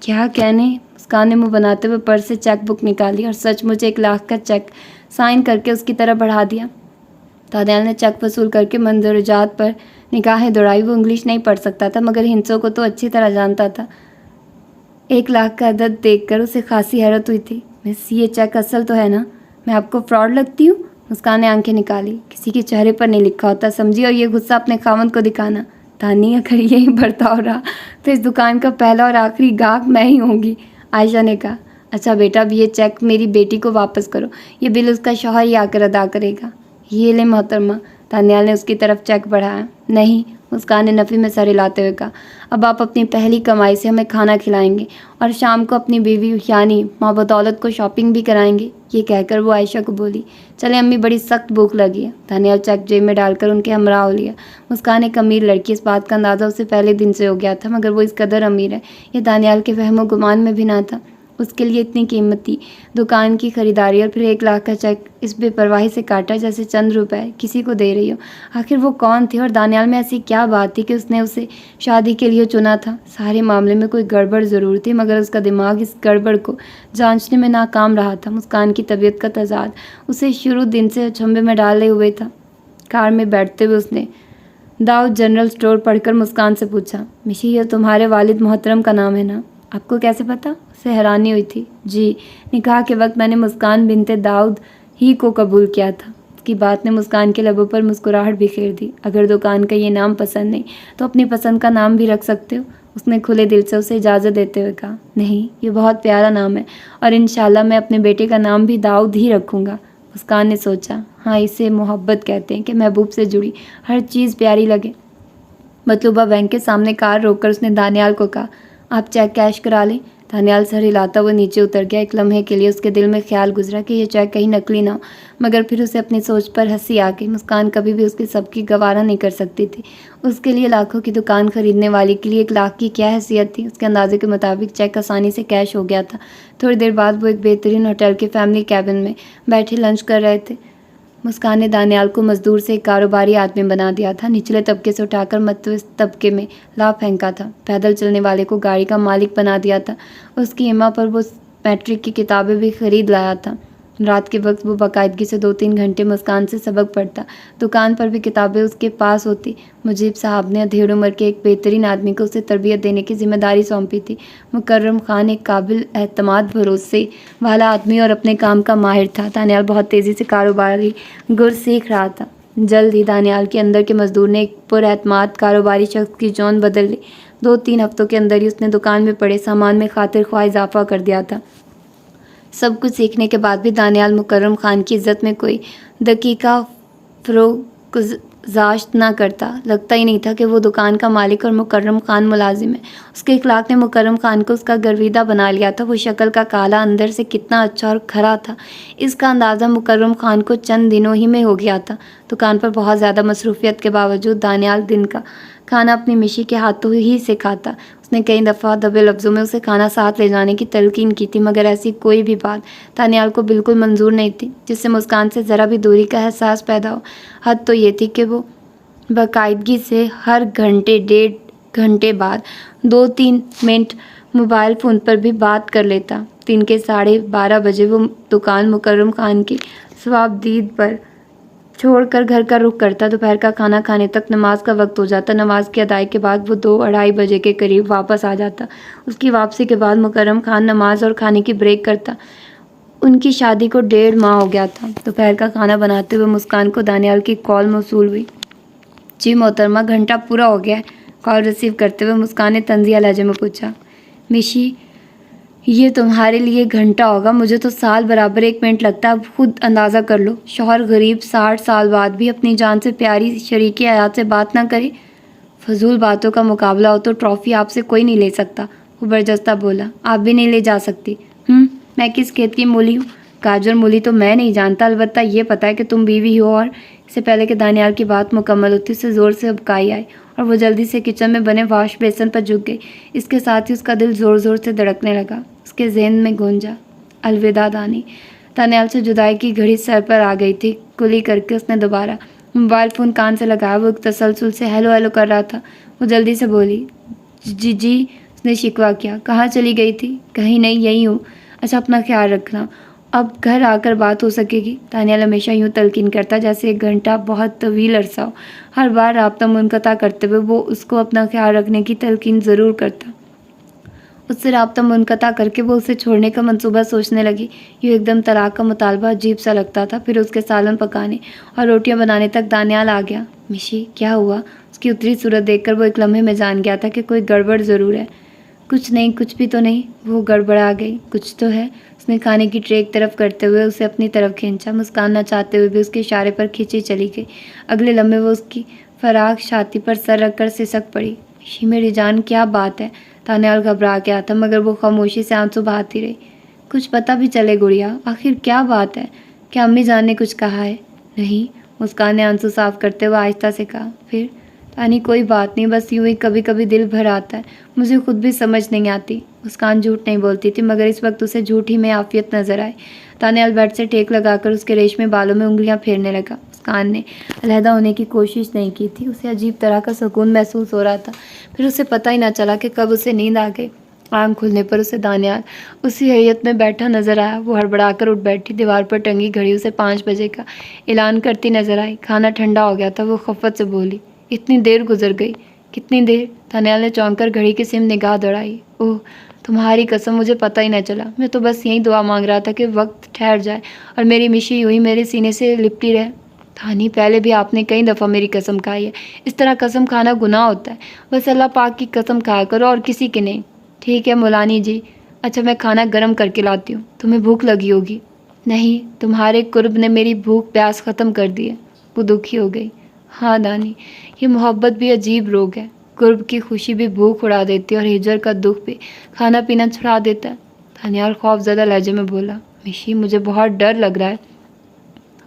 کیا کہنے؟ مسکان نے منہ بناتے ہوئے پرس سے چیک بک نکالی اور سچ مچ 1,00,000 کا چیک سائن کر کے اس کی طرف بڑھا دیا۔ دانیال نے چیک وصول کر کے مندرجات پر نگاہیں دوڑائی۔ وہ انگلش نہیں پڑھ سکتا تھا مگر ہندسوں کو تو اچھی طرح جانتا تھا۔ 1,00,000 کا عدد دیکھ کر اسے خاصی حیرت ہوئی تھی۔ مس یہ چیک اصل تو ہے نا؟ میں آپ کو فراڈ لگتی ہوں؟ مسکان نے آنکھیں نکالی، کسی کے چہرے پر نہیں لکھا ہوتا سمجھی، اور یہ غصہ اپنے خاوند کو دکھانا۔ دانی، اگر یہی برتاؤ رہا تو اس دکان کا پہلا اور آخری گاہک میں ہی ہوں گی۔ عائشہ نے کہا، اچھا بیٹا اب یہ چیک میری بیٹی کو واپس کرو، یہ بل اس کا شوہر ہی آ کر ادا کرے گا۔ یہ لے محترمہ۔ دانیال نے اس کی طرف چیک بڑھایا۔ نہیں، مسکان نے نفی میں سر ہلاتے ہوئے کہا، اب آپ اپنی پہلی کمائی سے ہمیں کھانا کھلائیں گے اور شام کو اپنی بیوی یعنی ماں بدولت کو شاپنگ بھی کرائیں گے۔ یہ کہہ کر وہ عائشہ کو بولی، چلیں امی بڑی سخت بھوک لگی ہے۔ دانیال چیک جیب میں ڈال کر ان کے ہمراہ ہو لیا۔ مسکان ایک امیر لڑکی، اس بات کا اندازہ اسے پہلے دن سے ہو گیا تھا، مگر وہ اس قدر امیر ہے یہ دانیال کے وہم و گمان میں بھی نہ تھا۔ اس کے لیے اتنی قیمتی دکان کی خریداری اور پھر 1,00,000 کا چیک اس بے پرواہی سے کاٹا جیسے چند روپے کسی کو دے رہی ہو۔ آخر وہ کون تھی اور دانیال میں ایسی کیا بات تھی کہ اس نے اسے شادی کے لیے چنا تھا؟ سارے معاملے میں کوئی گڑبڑ ضرور تھی، مگر اس کا دماغ اس گڑبڑ کو جانچنے میں ناکام رہا تھا۔ مسکان کی طبیعت کا تضاد اسے شروع دن سے اچنبھے میں ڈالے ہوئے تھا۔ کار میں بیٹھتے ہوئے اس نے داؤد جنرل اسٹور پڑھ کر مسکان سے پوچھا، مشی یہ تمہارے والد محترم کا نام ہے نا؟ آپ کو کیسے پتا؟ اسے حیرانی ہوئی تھی۔ جی، نکاح کے وقت میں نے مسکان بنت داؤد ہی کو قبول کیا تھا۔ اس کی بات نے مسکان کے لبوں پر مسکراہٹ بکھیر دی۔ اگر دکان کا یہ نام پسند نہیں تو اپنی پسند کا نام بھی رکھ سکتے ہو، اس نے کھلے دل سے اسے اجازت دیتے ہوئے کہا۔ نہیں، یہ بہت پیارا نام ہے اور انشاءاللہ میں اپنے بیٹے کا نام بھی داؤد ہی رکھوں گا۔ مسکان نے سوچا، ہاں اسے محبت کہتے ہیں کہ محبوب سے جڑی ہر چیز پیاری لگے۔ مطلوبہ بینک کے سامنے کار روک کر اس نے دانیال کو کہا، آپ چیک کیش کرا لیں۔ دانیال سر ہلاتا ہوا نیچے اتر گیا۔ ایک لمحے کے لیے اس کے دل میں خیال گزرا کہ یہ چیک کہیں نقلی نہ ہو، مگر پھر اسے اپنی سوچ پر ہنسی آ گئی۔ مسکان کبھی بھی اس کی سب کی گوارا نہیں کر سکتی تھی۔ اس کے لیے لاکھوں کی دکان خریدنے والی کے لیے 1,00,000 کی کیا حیثیت تھی؟ اس کے اندازے کے مطابق چیک آسانی سے کیش ہو گیا تھا۔ تھوڑی دیر بعد وہ ایک بہترین ہوٹل کے فیملی کیبن میں بیٹھے لنچ کر رہے تھے۔ مسکان نے دانیال کو مزدور سے ایک کاروباری آدمی بنا دیا تھا، نچلے طبقے سے اٹھا کر متوسط طبقے میں لا پھینکا تھا، پیدل چلنے والے کو گاڑی کا مالک بنا دیا تھا۔ اس کی ایما پر وہ میٹرک کی کتابیں بھی خرید لایا تھا۔ رات کے وقت وہ باقاعدگی سے 2-3 گھنٹے مسکان سے سبق پڑھتا، دکان پر بھی کتابیں اس کے پاس ہوتی۔ مجیب صاحب نے ادھیڑ عمر کے ایک بہترین آدمی کو اسے تربیت دینے کی ذمہ داری سونپی تھی۔ مکرم خان ایک قابل اعتماد بھروسے والا آدمی اور اپنے کام کا ماہر تھا۔ دانیال بہت تیزی سے کاروباری گر سیکھ رہا تھا۔ جلد ہی دانیال کے اندر کے مزدور نے ایک پر اعتماد کاروباری شخص کی جون بدل لی۔ 2-3 ہفتوں کے اندر ہی اس نے دکان میں پڑے سامان میں خاطر خواہ اضافہ کر دیا تھا۔ سب کچھ سیکھنے کے بعد بھی دانیال مکرم خان کی عزت میں کوئی دقیقہ برداشت نہ کرتا۔ لگتا ہی نہیں تھا کہ وہ دکان کا مالک اور مکرم خان ملازم ہے۔ اس کے اخلاق نے مکرم خان کو اس کا گرویدہ بنا لیا تھا۔ وہ شکل کا کالا، اندر سے کتنا اچھا اور کھرا تھا، اس کا اندازہ مکرم خان کو چند دنوں ہی میں ہو گیا تھا۔ دکان پر بہت زیادہ مصروفیت کے باوجود دانیال دن کا کھانا اپنی مشی کے ہاتھوں ہی سے کھاتا۔ اس نے کئی دفعہ دبے لفظوں میں اسے کھانا ساتھ لے جانے کی تلقین کی تھی، مگر ایسی کوئی بھی بات دانیال کو بالکل منظور نہیں تھی جس سے مسکان سے ذرا بھی دوری کا احساس پیدا ہو۔ حد تو یہ تھی کہ وہ باقاعدگی سے ہر گھنٹے 1.5 بعد 2-3 منٹ موبائل فون پر بھی بات کر لیتا۔ دن کے 12:30 بجے وہ دکان مکرم خان کی صوابدید پر چھوڑ کر گھر کا رخ کرتا۔ دوپہر کا کھانا کھانے تک نماز کا وقت ہو جاتا۔ نماز کی ادائیگی کے بعد وہ 2-2:30 بجے کے قریب واپس آ جاتا۔ اس کی واپسی کے بعد مکرم خان نماز اور کھانے کی بریک کرتا۔ ان کی شادی کو 1.5 ماہ ہو گیا تھا۔ دوپہر کا کھانا بناتے ہوئے مسکان کو دانیال کی کال موصول ہوئی۔ جی محترمہ، گھنٹہ پورا ہو گیا ہے۔ کال ریسیو کرتے ہوئے مسکان نے طنزیہ لہجے میں پوچھا۔ مشی، یہ تمہارے لیے گھنٹہ ہوگا، مجھے تو سال برابر 1 منٹ لگتا ہے۔ اب خود اندازہ کر لو، شوہر غریب 60 سال بعد بھی اپنی جان سے پیاری شریک حیات سے بات نہ کرے۔ فضول باتوں کا مقابلہ ہو تو ٹرافی آپ سے کوئی نہیں لے سکتا، وہ برجستہ بولا۔ آپ بھی نہیں لے جا سکتی۔ میں کس کھیت کی مولی ہوں؟ گاجر مولی تو میں نہیں جانتا، البتہ یہ پتہ ہے کہ تم بیوی ہو۔ اور اس سے پہلے کہ دانیال کی بات مکمل ہوتی اسے زور سے ابکائی آئی اور وہ جلدی سے کچن میں بنے واش بیسن پر جھک گئی۔ اس کے ساتھ ہی اس کا دل زور زور سے دھڑکنے لگا۔ اس کے ذہن میں گونجا، الوداع دانی۔ دانیال سے جدائی کی گھڑی سر پر آ گئی تھی۔ کلی کر کے اس نے دوبارہ موبائل فون کان سے لگایا۔ وہ ایک تسلسل سے ہیلو ہیلو کر رہا تھا۔ وہ جلدی سے بولی، جی اس نے شکوہ کیا۔ کہاں چلی گئی تھی؟ کہیں نہیں، یہی ہوں۔ اچھا، اپنا خیال رکھنا، اب گھر آ کر بات ہو سکے گی؟ دانیال ہمیشہ یوں تلقین کرتا جیسے 1 گھنٹہ بہت طویل عرصہ ہو۔ ہر بار رابطہ منقطع کرتے ہوئے وہ اس کو اپنا خیال رکھنے کی تلقین ضرور کرتا۔ اس سے رابطہ منقطع کر کے وہ اسے چھوڑنے کا منصوبہ سوچنے لگی۔ یوں ایک دم طلاق کا مطالبہ عجیب سا لگتا تھا۔ پھر اس کے سالن پکانے اور روٹیاں بنانے تک دانیال آ گیا۔ مشی، کیا ہوا؟ اس کی اتری صورت دیکھ کر وہ ایک لمحے میں جان گیا تھا کہ کوئی گڑبڑ ضرور ہے۔ کچھ نہیں، کچھ بھی تو نہیں، وہ گڑبڑا گئی۔ کچھ تو ہے۔ اس نے کھانے کی ٹرے ایک طرف کرتے ہوئے اسے اپنی طرف کھینچا۔ مسکان نہ چاہتے ہوئے بھی اس کے اشارے پر کھینچی چلی گئی۔ اگلے لمحے وہ اس کی فراخ چھاتی پر سر رکھ کر سسک پڑی۔ مشی میری جان، کیا بات ہے؟ دانیال گھبرا گیا تھا، مگر وہ خاموشی سے آنسو بہاتی رہی۔ کچھ پتہ بھی چلے گڑیا، آخر کیا بات ہے؟ کیا امی جان نے کچھ کہا ہے؟ نہیں، مسکان نے آنسو صاف کرتے ہوئے آہستہ سے کہا۔ پھر؟ یعنی کوئی بات نہیں، بس یوں ہی کبھی کبھی دل بھر آتا ہے، مجھے خود بھی سمجھ نہیں آتی۔ مسکان جھوٹ نہیں بولتی تھی، مگر اس وقت اسے جھوٹ ہی میں عافیت نظر آئی۔ دانیال بیڈ سے ٹیک لگا کر اس کے ریشمی بالوں میں انگلیاں پھیرنے لگا۔ مسکان نے علیحدہ ہونے کی کوشش نہیں کی تھی، اسے عجیب طرح کا سکون محسوس ہو رہا تھا۔ پھر اسے پتہ ہی نہ چلا کہ کب اسے نیند آ گئی۔ آنکھ کھلنے پر اسے دانیال اسی حیت میں بیٹھا نظر آیا۔ وہ ہڑبڑا کر اٹھ بیٹھی، دیوار پر ٹنگی گھڑی اسے 5 بجے کا اعلان کرتی نظر آئی۔ کھانا ٹھنڈا ہو گیا تھا۔ وہ خفت سے بولی، اتنی دیر گزر گئی؟ کتنی دیر؟ دانیال نے چونک کر گھڑی کی سمت نگاہ دوڑائی۔ اوہ، تمہاری قسم، مجھے پتہ ہی نہ چلا۔ میں تو بس یہی دعا مانگ رہا تھا کہ وقت ٹھہر جائے اور میری مشی یوں ہی میرے سینے سے لپٹی رہے۔ دانی، پہلے بھی آپ نے کئی دفعہ میری قسم کھائی ہے، اس طرح قسم کھانا گناہ ہوتا ہے۔ بس اللہ پاک کی قسم کھایا کرو اور کسی کی نہیں۔ ٹھیک ہے مولانی جی، اچھا میں کھانا گرم کر کے لاتی ہوں، تمہیں بھوک لگی ہوگی۔ نہیں، تمہارے قرب نے میری بھوک پیاس ختم کر دی ہے۔ وہ دکھی ہو گئی۔ ہاں دانی، یہ محبت بھی عجیب روگ ہے، قرب کی خوشی بھی بھوک اڑا دیتی ہے اور ہجر کا دکھ بھی کھانا پینا چھڑا دیتا ہے۔ دانیال خوف زدہ لہجے میں بولا۔ مشی، مجھے بہت ڈر لگ رہا ہے۔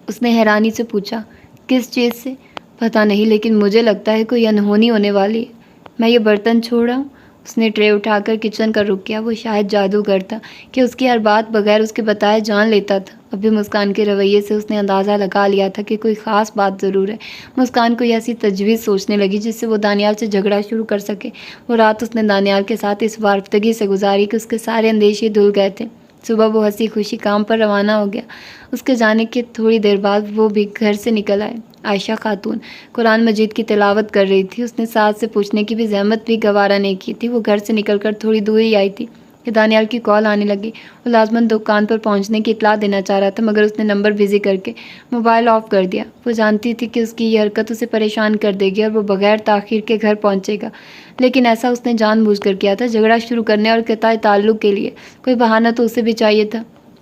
اس نے حیرانی سے پوچھا، کس چیز سے؟ پتہ نہیں، لیکن مجھے لگتا ہے کوئی انہونی ہونے والی ہے۔ میں یہ برتن چھوڑ رہا ہوں۔ اس نے ٹرے اٹھا کر کچن کا رخ کیا۔ وہ شاید جادوگر تھا کہ اس کی ہر بات بغیر اس کے بتائے جان لیتا تھا۔ اب بھی مسکان کے رویے سے اس نے اندازہ لگا لیا تھا کہ کوئی خاص بات ضرور ہے۔ مسکان کوئی ایسی تجویز سوچنے لگی جس سے وہ دانیال سے جھگڑا شروع کر سکے۔ وہ رات اس نے دانیال کے ساتھ اس وارفتگی سے گزاری کہ اس کے سارے اندیشے دھل گئے تھے۔ صبح وہ ہنسی خوشی کام پر روانہ ہو گیا۔ اس کے جانے کے تھوڑی دیر بعد وہ بھی گھر سے نکل آئے۔ عائشہ خاتون قرآن مجید کی تلاوت کر رہی تھی۔ اس نے ساتھ سے پوچھنے کی بھی زحمت بھی گوارا نہیں کی تھی۔ وہ گھر سے نکل کر تھوڑی دور ہی آئی تھی کہ دانیال کی کال آنے لگی۔ وہ لازماً دکان پر پہنچنے کی اطلاع دینا چاہ رہا تھا، مگر اس نے نمبر بزی کر کے موبائل آف کر دیا۔ وہ جانتی تھی کہ اس کی یہ حرکت اسے پریشان کر دے گی اور وہ بغیر تاخیر کے گھر پہنچے گا، لیکن ایسا اس نے جان بوجھ کر کیا تھا، جھگڑا شروع کرنے اور قطع تعلق کے لیے۔ کوئی بہانہ تو اسے بھی چاہیے تھا۔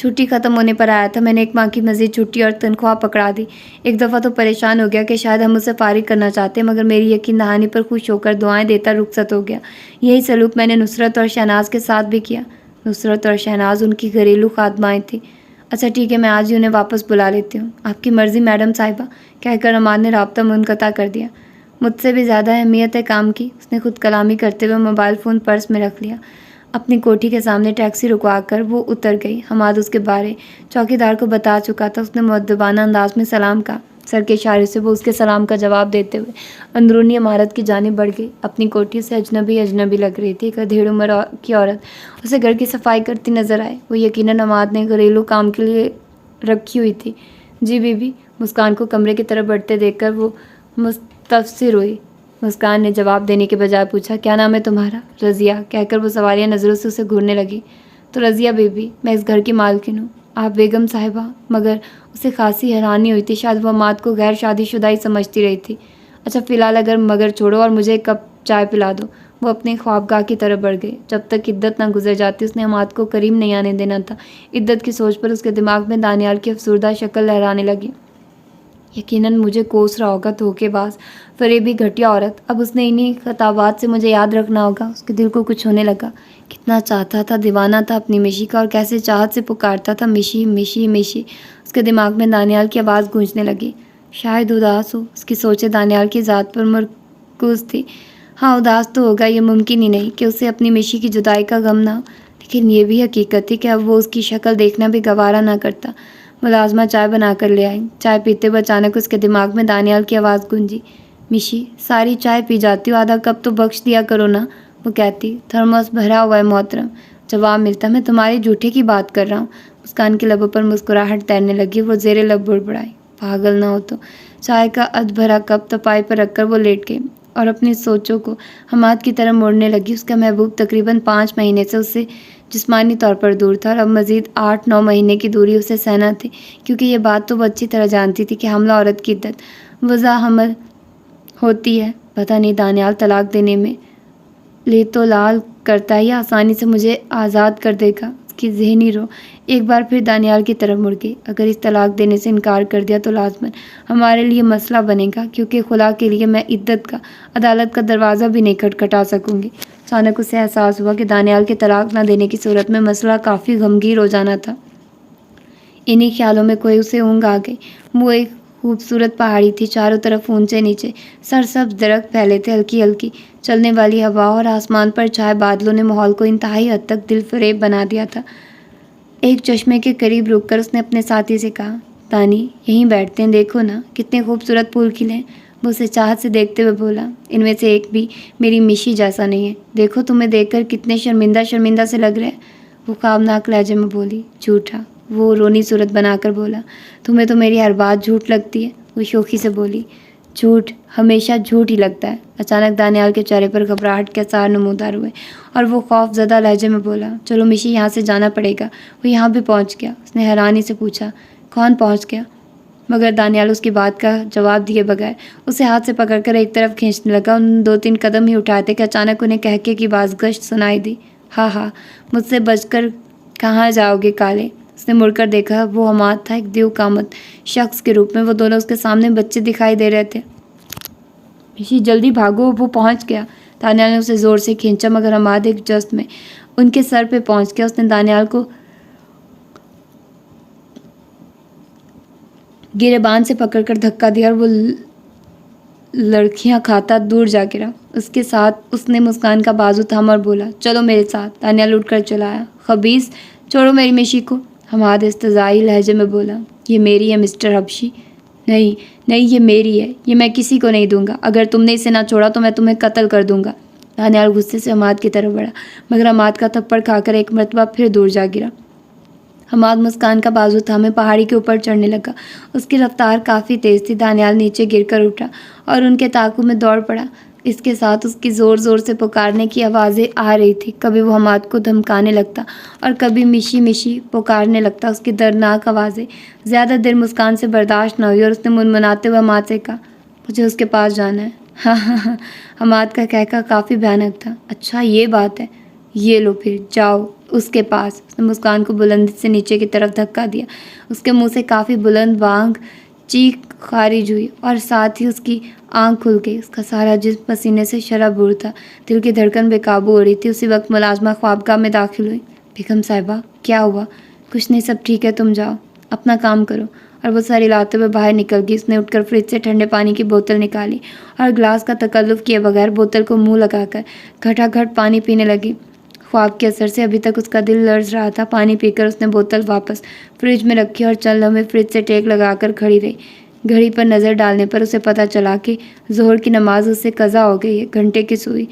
چھٹی ختم ہونے پر آیا تھا، میں نے ایک ماہ کی مزید چھٹی اور تنخواہ پکڑا دی۔ ایک دفعہ تو پریشان ہو گیا کہ شاید ہم اسے فارغ کرنا چاہتے، مگر میری یقین دہانی پر خوش ہو کر دعائیں دیتا رخصت ہو گیا۔ یہی سلوک میں نے نصرت اور شہناز کے ساتھ بھی کیا۔ نصرت اور شہناز ان کی گھریلو خادمائیں تھیں۔ اچھا ٹھیک ہے، میں آج ہی انہیں واپس بلا لیتی ہوں۔ آپ کی مرضی میڈم صاحبہ، کہہ کر عماد نے رابطہ منقطع کر دیا۔ مجھ سے بھی زیادہ اہمیت ہے کام کی، اس نے خود کلامی کرتے ہوئے موبائل فون پرس میں رکھ لیا۔ اپنی کوٹھی کے سامنے ٹیکسی رکوا کر وہ اتر گئی۔ حماد اس کے بارے چوکیدار کو بتا چکا تھا۔ اس نے مؤدبانہ انداز میں سلام کہا۔ سر کے اشارے سے وہ اس کے سلام کا جواب دیتے ہوئے اندرونی عمارت کی جانب بڑھ گئی۔ اپنی کوٹھی سے اجنبی لگ رہی تھی۔ ایک ادھیڑ عمر کی عورت اسے گھر کی صفائی کرتی نظر آئی۔ وہ یقیناً حماد نے گھریلو کام کے لیے رکھی ہوئی تھی۔ جی بیوی، مسکان کو کمرے کی طرف بڑھتے دیکھ کر وہ مستفسر ہوئی۔ مسکان نے جواب دینے کے بجائے پوچھا، کیا نام ہے تمہارا؟ رضیہ، کہہ کر وہ سوالیہ نظروں سے اسے گھورنے لگی۔ تو رضیہ بیوی، میں اس گھر کی مالکن ہوں۔ آپ بیگم صاحبہ؟ مگر اسے خاصی حیرانی ہوئی تھی، شاید وہ حماد کو غیر شادی شدہ ہی سمجھتی رہی تھی۔ اچھا فی الحال اگر مگر چھوڑو اور مجھے ایک کپ چائے پلا دو۔ وہ اپنی خوابگاہ کی طرف بڑھ گئی۔ جب تک عدت نہ گزر جاتی اس نے حماد کو قریب نہیں آنے دینا تھا۔ عدت کی سوچ پر اس کے دماغ میں دانیال کی افسردہ شکل لہرانے لگی۔ یقیناً مجھے کوس رہا ہوگا، دھوکے باز، فریبی، گھٹیا عورت۔ اب اس نے انہی خطابات سے مجھے یاد رکھنا ہوگا۔ اس کے دل کو کچھ ہونے لگا۔ کتنا چاہتا تھا، دیوانہ تھا اپنی مشی کا، اور کیسے چاہت سے پکارتا تھا، مشی مشی مشی۔ اس کے دماغ میں دانیال کی آواز گونجنے لگی۔ شاید اداس ہو۔ اس کی سوچیں دانیال کی ذات پر مرکوز تھی۔ ہاں اداس تو ہوگا، یہ ممکن ہی نہیں کہ اسے اپنی مشی کی جدائی کا غم نہ ہو، لیکن یہ بھی حقیقت تھی کہ اب وہ اس کی شکل دیکھنا بھی گوارا نہ کرتا۔ ملازمہ چائے بنا کر لے آئی۔ چائے پیتے ہوئے اچانک اس کے دماغ میں دانیال کی آواز گونجی۔ مشی، ساری چائے پی جاتی ہو، آدھا کپ تو بخش دیا کرو نا۔ وہ کہتی، تھرموس بھرا ہوا ہے محترم۔ جواب ملتا، میں تمہارے جھوٹے کی بات کر رہا ہوں۔ مسکان کے لبوں پر مسکراہٹ تیرنے لگی۔ وہ زیر لب بڑبڑائی، پاگل نہ ہو تو۔ چائے کا ادھ بھرا کپ تپائی پر رکھ کر وہ لیٹ گئی اور اپنی سوچوں کو حماد کی طرف موڑنے لگی۔ اس کا محبوب تقریباً 5 مہینے سے اس سے جسمانی طور پر دور تھا، اور اب مزید 8-9 مہینے کی دوری اسے سہنا تھی، کیونکہ یہ بات تو وہ اچھی طرح جانتی تھی کہ حاملہ عورت کی عدت وضع حمل ہوتی ہے۔ پتہ نہیں دانیال طلاق دینے میں لے تو لال کرتا ہے یا آسانی سے مجھے آزاد کر دے گا۔ اس کی ذہنی رو ایک بار پھر دانیال کی طرف مڑ گئی۔ اگر اس طلاق دینے سے انکار کر دیا تو لازماً ہمارے لیے مسئلہ بنے گا، کیونکہ خلا کے لیے میں عدت کا، عدالت کا دروازہ بھی نہیں کھٹکھٹا سکوں گی۔ اچانک اسے احساس ہوا کہ دانیال کے طلاق نہ دینے کی صورت میں مسئلہ کافی غمگیر ہو جانا تھا۔ انہی خیالوں میں کوئی اسے اونگ آ گئی۔ وہ ایک خوبصورت پہاڑی تھی، چاروں طرف اونچے نیچے سرسبز درخت پھیلے تھے، ہلکی ہلکی چلنے والی ہوا اور آسمان پر چھائے بادلوں نے ماحول کو انتہائی حد تک دل فریب بنا دیا تھا۔ ایک چشمے کے قریب رک کر اس نے اپنے ساتھی سے کہا، دانی یہیں بیٹھتے ہیں، دیکھو نا کتنے خوبصورت پھول کھلے ہیں۔ وہ اسے چاہت سے دیکھتے ہوئے بولا، ان میں سے ایک بھی میری مشی جیسا نہیں ہے، دیکھو تمہیں دیکھ کر کتنے شرمندہ سے لگ رہے ہیں۔ وہ خوابناک لہجے میں بولی، جھوٹا۔ وہ رونی صورت بنا کر بولا، تمہیں تو میری ہر بات جھوٹ لگتی ہے۔ وہ شوخی سے بولی، جھوٹ ہمیشہ جھوٹ ہی لگتا ہے۔ اچانک دانیال کے چہرے پر گھبراہٹ کے آثار نمودار ہوئے اور وہ خوف زدہ لہجے میں بولا، چلو مشی یہاں سے جانا پڑے گا۔ وہ یہاں بھی پہنچ گیا۔ اس نے حیرانی سے پوچھا، کون پہنچ گیا؟ مگر دانیال اس کی بات کا جواب دیے بغیر اسے ہاتھ سے پکڑ کر ایک طرف کھینچنے لگا۔ انہوں نے 2-3 قدم ہی اٹھائے تھے کہ اچانک انہیں کہکے کی بازگشت سنائی دی، ہاں مجھ سے بچ کر کہاں جاؤ گے کالے۔ اس نے مڑ کر دیکھا، وہ حماد تھا، ایک دیو قامت شخص کے روپ میں۔ وہ دونوں اس کے سامنے بچے دکھائی دے رہے تھے۔ مشی جلدی بھاگو، وہ پہنچ گیا۔ دانیال نے اسے زور سے کھینچا، مگر حماد ایک جست میں ان کے سر پہ پہنچ گیا۔ اس نے دانیال کو گریبان سے پکڑ کر دھکا دیا اور وہ لڑکیاں کھاتا دور جا گرا۔ اس کے ساتھ اس نے مسکان کا بازو تھاما اور بولا، چلو میرے ساتھ۔ دانیال اٹھ کر چلا آیا۔ خبیث، چھوڑو میری مشی کو۔ حماد استہزائی لہجے میں بولا، یہ میری ہے مسٹر حبشی۔ نہیں یہ میری ہے، یہ میں کسی کو نہیں دوں گا۔ اگر تم نے اسے نہ چھوڑا تو میں تمہیں قتل کر دوں گا۔ دانیال غصے سے حماد کی طرف بڑھا، مگر حماد کا تھپڑ کھا کر ایک مرتبہ پھر دور جا گرا۔ حماد مسکان کا بازو تھامے پہاڑی کے اوپر چڑھنے لگا۔ اس کی رفتار کافی تیز تھی۔ دانیال نیچے گر کر اٹھا اور ان کے تعاقب میں دوڑ پڑا۔ اس کے ساتھ اس کی زور زور سے پکارنے کی آوازیں آ رہی تھی۔ کبھی وہ حماد کو دھمکانے لگتا اور کبھی مشی مشی پکارنے لگتا۔ اس کی دردناک آوازیں زیادہ دیر مسکان سے برداشت نہ ہوئی اور اس نے منمناتے ہوئے حماد سے کہا، مجھے اس کے پاس جانا ہے۔ حماد کا کہکا کافی بھیانک تھا۔ اچھا یہ بات ہے، یہ لو پھر جاؤ اس کے پاس۔ اس نے مسکان کو بلندی سے نیچے کی طرف دھکا دیا۔ اس کے منہ سے کافی بلند بانگ چیخ خارج ہوئی اور ساتھ ہی اس کی آنکھ کھل گئی۔ اس کا سارا جسم پسینے سے شرابور تھا، دل کی دھڑکن بے قابو ہو رہی تھی۔ اسی وقت ملازمہ خوابگاہ میں داخل ہوئی۔ بیگم صاحبہ کیا ہوا؟ کچھ نہیں، سب ٹھیک ہے، تم جاؤ اپنا کام کرو۔ اور وہ سر ہلاتے ہوئے باہر نکل گئی۔ اس نے اٹھ کر فریج سے ٹھنڈے پانی کی بوتل نکالی اور گلاس کا تکلف کیے بغیر بوتل کو منہ لگا کر گھٹا گھٹ پانی پینے لگی۔ خواب کے اثر سے ابھی تک اس کا دل لرز رہا تھا۔ پانی پی کر اس نے بوتل واپس فریج میں رکھی اور چند لمحے فریج سے ٹیک لگا کر کھڑی رہی۔ گھڑی پر نظر ڈالنے پر اسے پتہ چلا کہ ظہر کی نماز اس سے قضا ہو گئی ہے۔ گھنٹے کی سوئی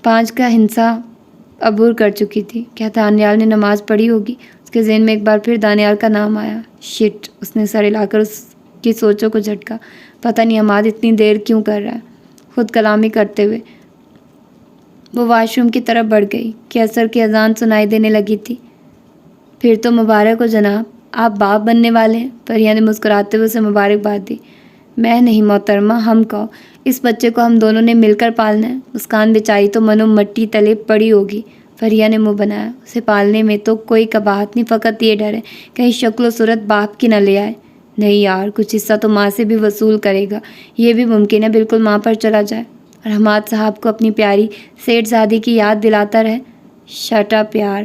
5 کا ہندسہ عبور کر چکی تھی۔ کیا دانیال نے نماز پڑھی ہوگی؟ اس کے ذہن میں ایک بار پھر دانیال کا نام آیا۔ شٹ! اس نے سر ہلا کر اس کی سوچوں کو جھٹکا۔ پتہ نہیں حماد اتنی دیر کیوں کر رہا ہے؟ خود کلامی کرتے ہوئے وہ واش روم کی طرف بڑھ گئی کہ عصر کی اذان سنائی دینے لگی تھی۔ پھر تو مبارک ہو جناب، آپ باپ بننے والے ہیں۔ فریہ نے مسکراتے ہوئے اسے مبارکباد دی۔ میں نہیں محترمہ، ہم کہو، اس بچے کو ہم دونوں نے مل کر پالنا ہے۔ مسکان بیچاری تو منو مٹی تلے پڑی ہوگی۔ فریہ نے منہ بنایا۔ اسے پالنے میں تو کوئی قباحت نہیں، فقط یہ ڈر ہے کہیں شکل و صورت باپ کی نہ لے آئے۔ نہیں یار، کچھ حصہ تو ماں سے بھی وصول کرے گا، یہ بھی ممکن ہے بالکل ماں پر چلا جائے اور حماد صاحب کو اپنی پیاری سیٹھ زادی کی یاد دلاتا رہے۔ شٹ اپ یار،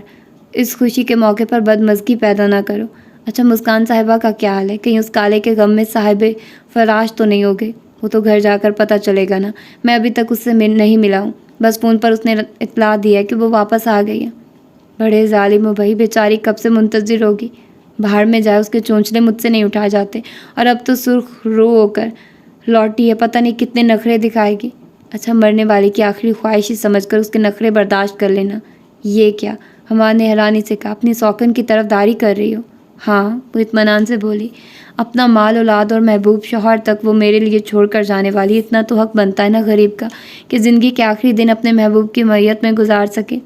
اس خوشی کے موقع پر بدمزگی پیدا نہ کرو۔ اچھا مسکان صاحبہ کا کیا حال ہے؟ کہیں اس کالے کے غم میں صاحب فراش تو نہیں ہو گئے؟ وہ تو گھر جا کر پتہ چلے گا نا، میں ابھی تک اس سے نہیں ملا ہوں، بس فون پر اس نے اطلاع دی ہے کہ وہ واپس آ گئی ہے۔ بڑے ظالم ہو بھائی، بیچاری کب سے منتظر ہوگی۔ باہر میں جائے، اس کے چونچلے مجھ سے نہیں اٹھائے جاتے، اور اب تو سرخ رو ہو کر لوٹی ہے، پتہ نہیں کتنے نخرے دکھائے گی۔ اچھا مرنے والے کی آخری خواہش ہی سمجھ کر اس کے نخرے برداشت کر لینا۔ یہ کیا؟ حماد نے حیرانی سے کہا، اپنی سوکن کی طرف داری کر رہی ہو؟ ہاں، وہ اطمینان سے بولی، اپنا مال اولاد اور محبوب شوہر تک وہ میرے لیے چھوڑ کر جانے والی، اتنا تو حق بنتا ہے نا غریب کا کہ زندگی کے آخری دن اپنے محبوب کی معیت میں گزار سکے۔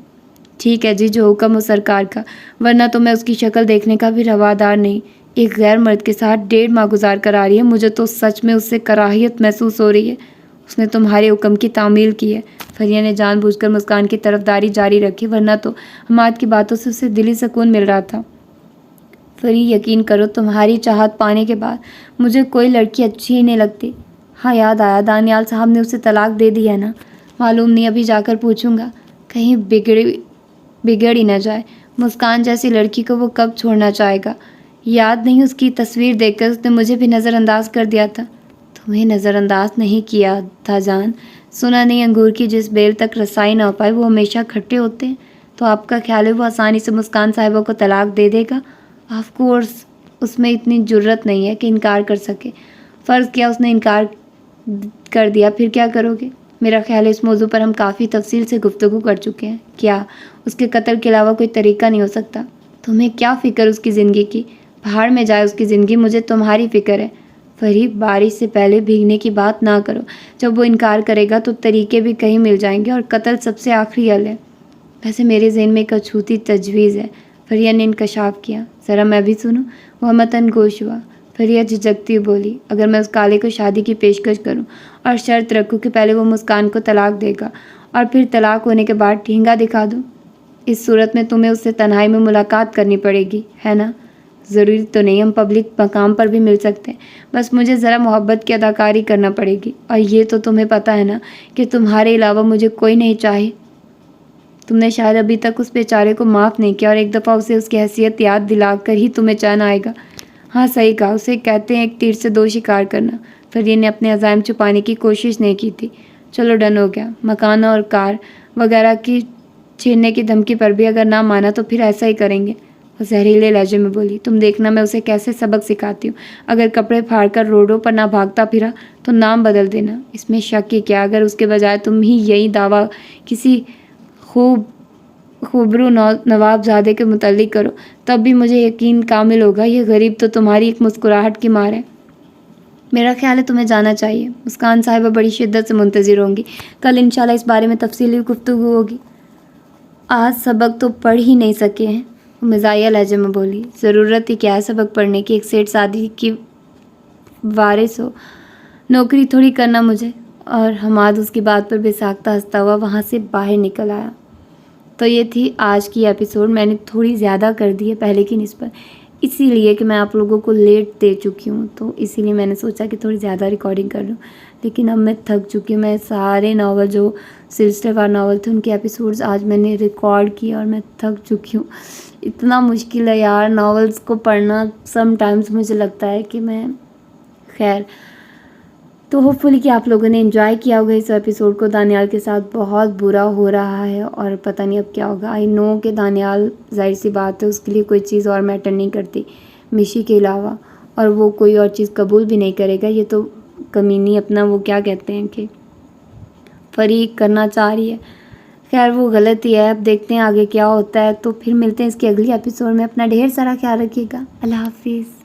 ٹھیک ہے جی، جو حکم ہو سرکار کا، ورنہ تو میں اس کی شکل دیکھنے کا بھی روادار نہیں۔ ایک غیر مرد کے ساتھ 1.5 ماہ گزار کر آ رہی ہے، مجھے تو سچ میں اس سے کراہیت محسوس ہو رہی ہے۔ اس نے تمہارے حکم کی تعمیل کی ہے۔ فریہ نے جان بوجھ کر مسکان کی طرف داری جاری رکھی، ورنہ تو حماد کی باتوں سے اسے دلی سکون مل رہا تھا۔ فری، یقین کرو تمہاری چاہت پانے کے بعد مجھے کوئی لڑکی اچھی ہی نہیں لگتی۔ ہاں یاد آیا، دانیال صاحب نے اسے طلاق دے دی ہے نا؟ معلوم نہیں، ابھی جا کر پوچھوں گا، کہیں بگڑ ہی نہ جائے۔ مسکان جیسی لڑکی کو وہ کب چھوڑنا چاہے گا؟ یاد نہیں، اس کی تصویر دیکھ کر اس نے مجھے بھی نظر انداز کر دیا تھا۔ تمہیں نظر انداز نہیں کیا تھا جان؟ سنا نہیں انگور کی جس بیل تک رسائی نہ ہو پائے وہ ہمیشہ کھٹے ہوتے ہیں؟ تو آپ کا خیال ہے وہ آسانی سے مسکان صاحبہ کو طلاق دے دے گا؟ آف کورس، اس میں اتنی جرت نہیں ہے کہ انکار کر سکے۔ فرض کیا اس نے انکار کر دیا، پھر کیا کرو گے؟ میرا خیال ہے اس موضوع پر ہم کافی تفصیل سے گفتگو کر چکے ہیں۔ کیا اس کے قتل کے علاوہ کوئی طریقہ نہیں ہو سکتا؟ تمہیں کیا فکر اس کی زندگی کی؟ باہر میں جائے اس کی زندگی، مجھے تمہاری فکر ہے۔ فریب، بارش سے پہلے بھیگنے کی بات نہ کرو۔ جب وہ انکار کرے گا تو طریقے بھی کہیں مل جائیں گے، اور قتل سب سے آخری حل ہے۔ ویسے میرے ذہن میں ایک اچھوتی تجویز ہے۔ فریہ نے انکشاف کیا۔ ذرا میں بھی سنوں۔ وہ متن گوش ہوا۔ فریہ جھجکتی ہوئی بولی، اگر میں اس کالے کو شادی کی پیشکش کروں اور شرط رکھوں کہ پہلے وہ مسکان کو طلاق دے گا اور پھر طلاق ہونے کے بعد ٹھینگا دکھا دوں، اس صورت میں تمہیں اس سے تنہائی میں ملاقات کرنی پڑے گی، ہے نا؟ ضروری تو نہیں، ہم پبلک مقام پر بھی مل سکتے ہیں، بس مجھے ذرا محبت کی اداکاری کرنا پڑے گی، اور یہ تو تمہیں پتہ ہے نا کہ تمہارے علاوہ مجھے کوئی نہیں چاہے۔ تم نے شاید ابھی تک اس بیچارے کو معاف نہیں کیا، اور ایک دفعہ اسے اس کی حیثیت یاد دلا کر ہی تمہیں چین آئے گا۔ ہاں صحیح کہا، اسے کہتے ہیں ایک تیر سے 2 شکار کرنا۔ فریہ نے اپنے عزائم چھپانے کی کوشش نہیں کی تھی۔ چلو ڈن ہو گیا۔ مکان اور کار وغیرہ کی چھیننے کی دھمکی پر بھی اگر نہ مانا تو پھر ایسا ہی کریں گے۔ وہ زہریلے لہجے میں بولی، تم دیکھنا میں اسے کیسے سبق سکھاتی ہوں۔ اگر کپڑے پھاڑ کر روڈوں پر نہ بھاگتا پھرا تو نام بدل دینا، اس میں شک ہی کیا۔ اگر اس کے بجائے تم ہی یہی دعویٰ کسی خوبرو نواب زادے کے متعلق کرو تب بھی مجھے یقین کامل ہوگا یہ غریب تو تمہاری ایک مسکراہٹ کی مار ہے۔ میرا خیال ہے تمہیں جانا چاہیے۔ مسکان صاحبہ بڑی شدت سے منتظر ہوں گی، کل انشاءاللہ اس بارے میں تفصیلی گفتگو ہوگی۔ آج سبق تو پڑھ ہی نہیں سکے ہیں، وہ مزاحیہ لہجے میں بولی۔ ضرورت ہی کیا ہے سبق پڑھنے کی، ایک سیٹھ زادی کی وارث ہو، نوکری تھوڑی کرنا مجھے۔ اور حماد اس کی بات پر بے ساختہ ہنستا ہوا وہاں سے باہر نکل آیا۔ تو یہ تھی آج کی ایپیسوڈ. میں نے تھوڑی زیادہ کر دی ہے پہلے کی نسبت، اسی لیے کہ میں آپ لوگوں کو لیٹ دے چکی ہوں، تو اسی لیے میں نے سوچا کہ تھوڑی زیادہ ریکارڈنگ کر لوں. لیکن اب میں تھک چکی ہوں. میں سارے ناول جو سلسلے وار ناول تھے ان کے ایپیسوڈز آج میں نے ریکارڈ کیے اور میں تھک چکی ہوں. اتنا مشکل ہے یار ناولز کو پڑھنا. سم ٹائمز مجھے لگتا ہے کہ میں خیر. تو ہوپ فلی کہ آپ لوگوں نے انجوائے کیا ہوگا اس ایپیسوڈ کو. دانیال کے ساتھ بہت برا ہو رہا ہے اور پتہ نہیں اب کیا ہوگا. آئی نو کہ دانیال ظاہر سی بات ہے اس کے لیے کوئی چیز اور میٹر نہیں کرتی مشی کے علاوہ، اور وہ کوئی اور چیز قبول بھی نہیں کرے گا. یہ تو کمینی اپنا وہ کیا کہتے ہیں کہ فریق کرنا چاہ رہی ہے. خیر وہ غلط ہی ہے. اب دیکھتے ہیں آگے کیا ہوتا ہے. تو پھر ملتے ہیں اس کی اگلی ایپیسوڈ میں. اپنا ڈھیر سارا خیال رکھیے گا. اللہ حافظ.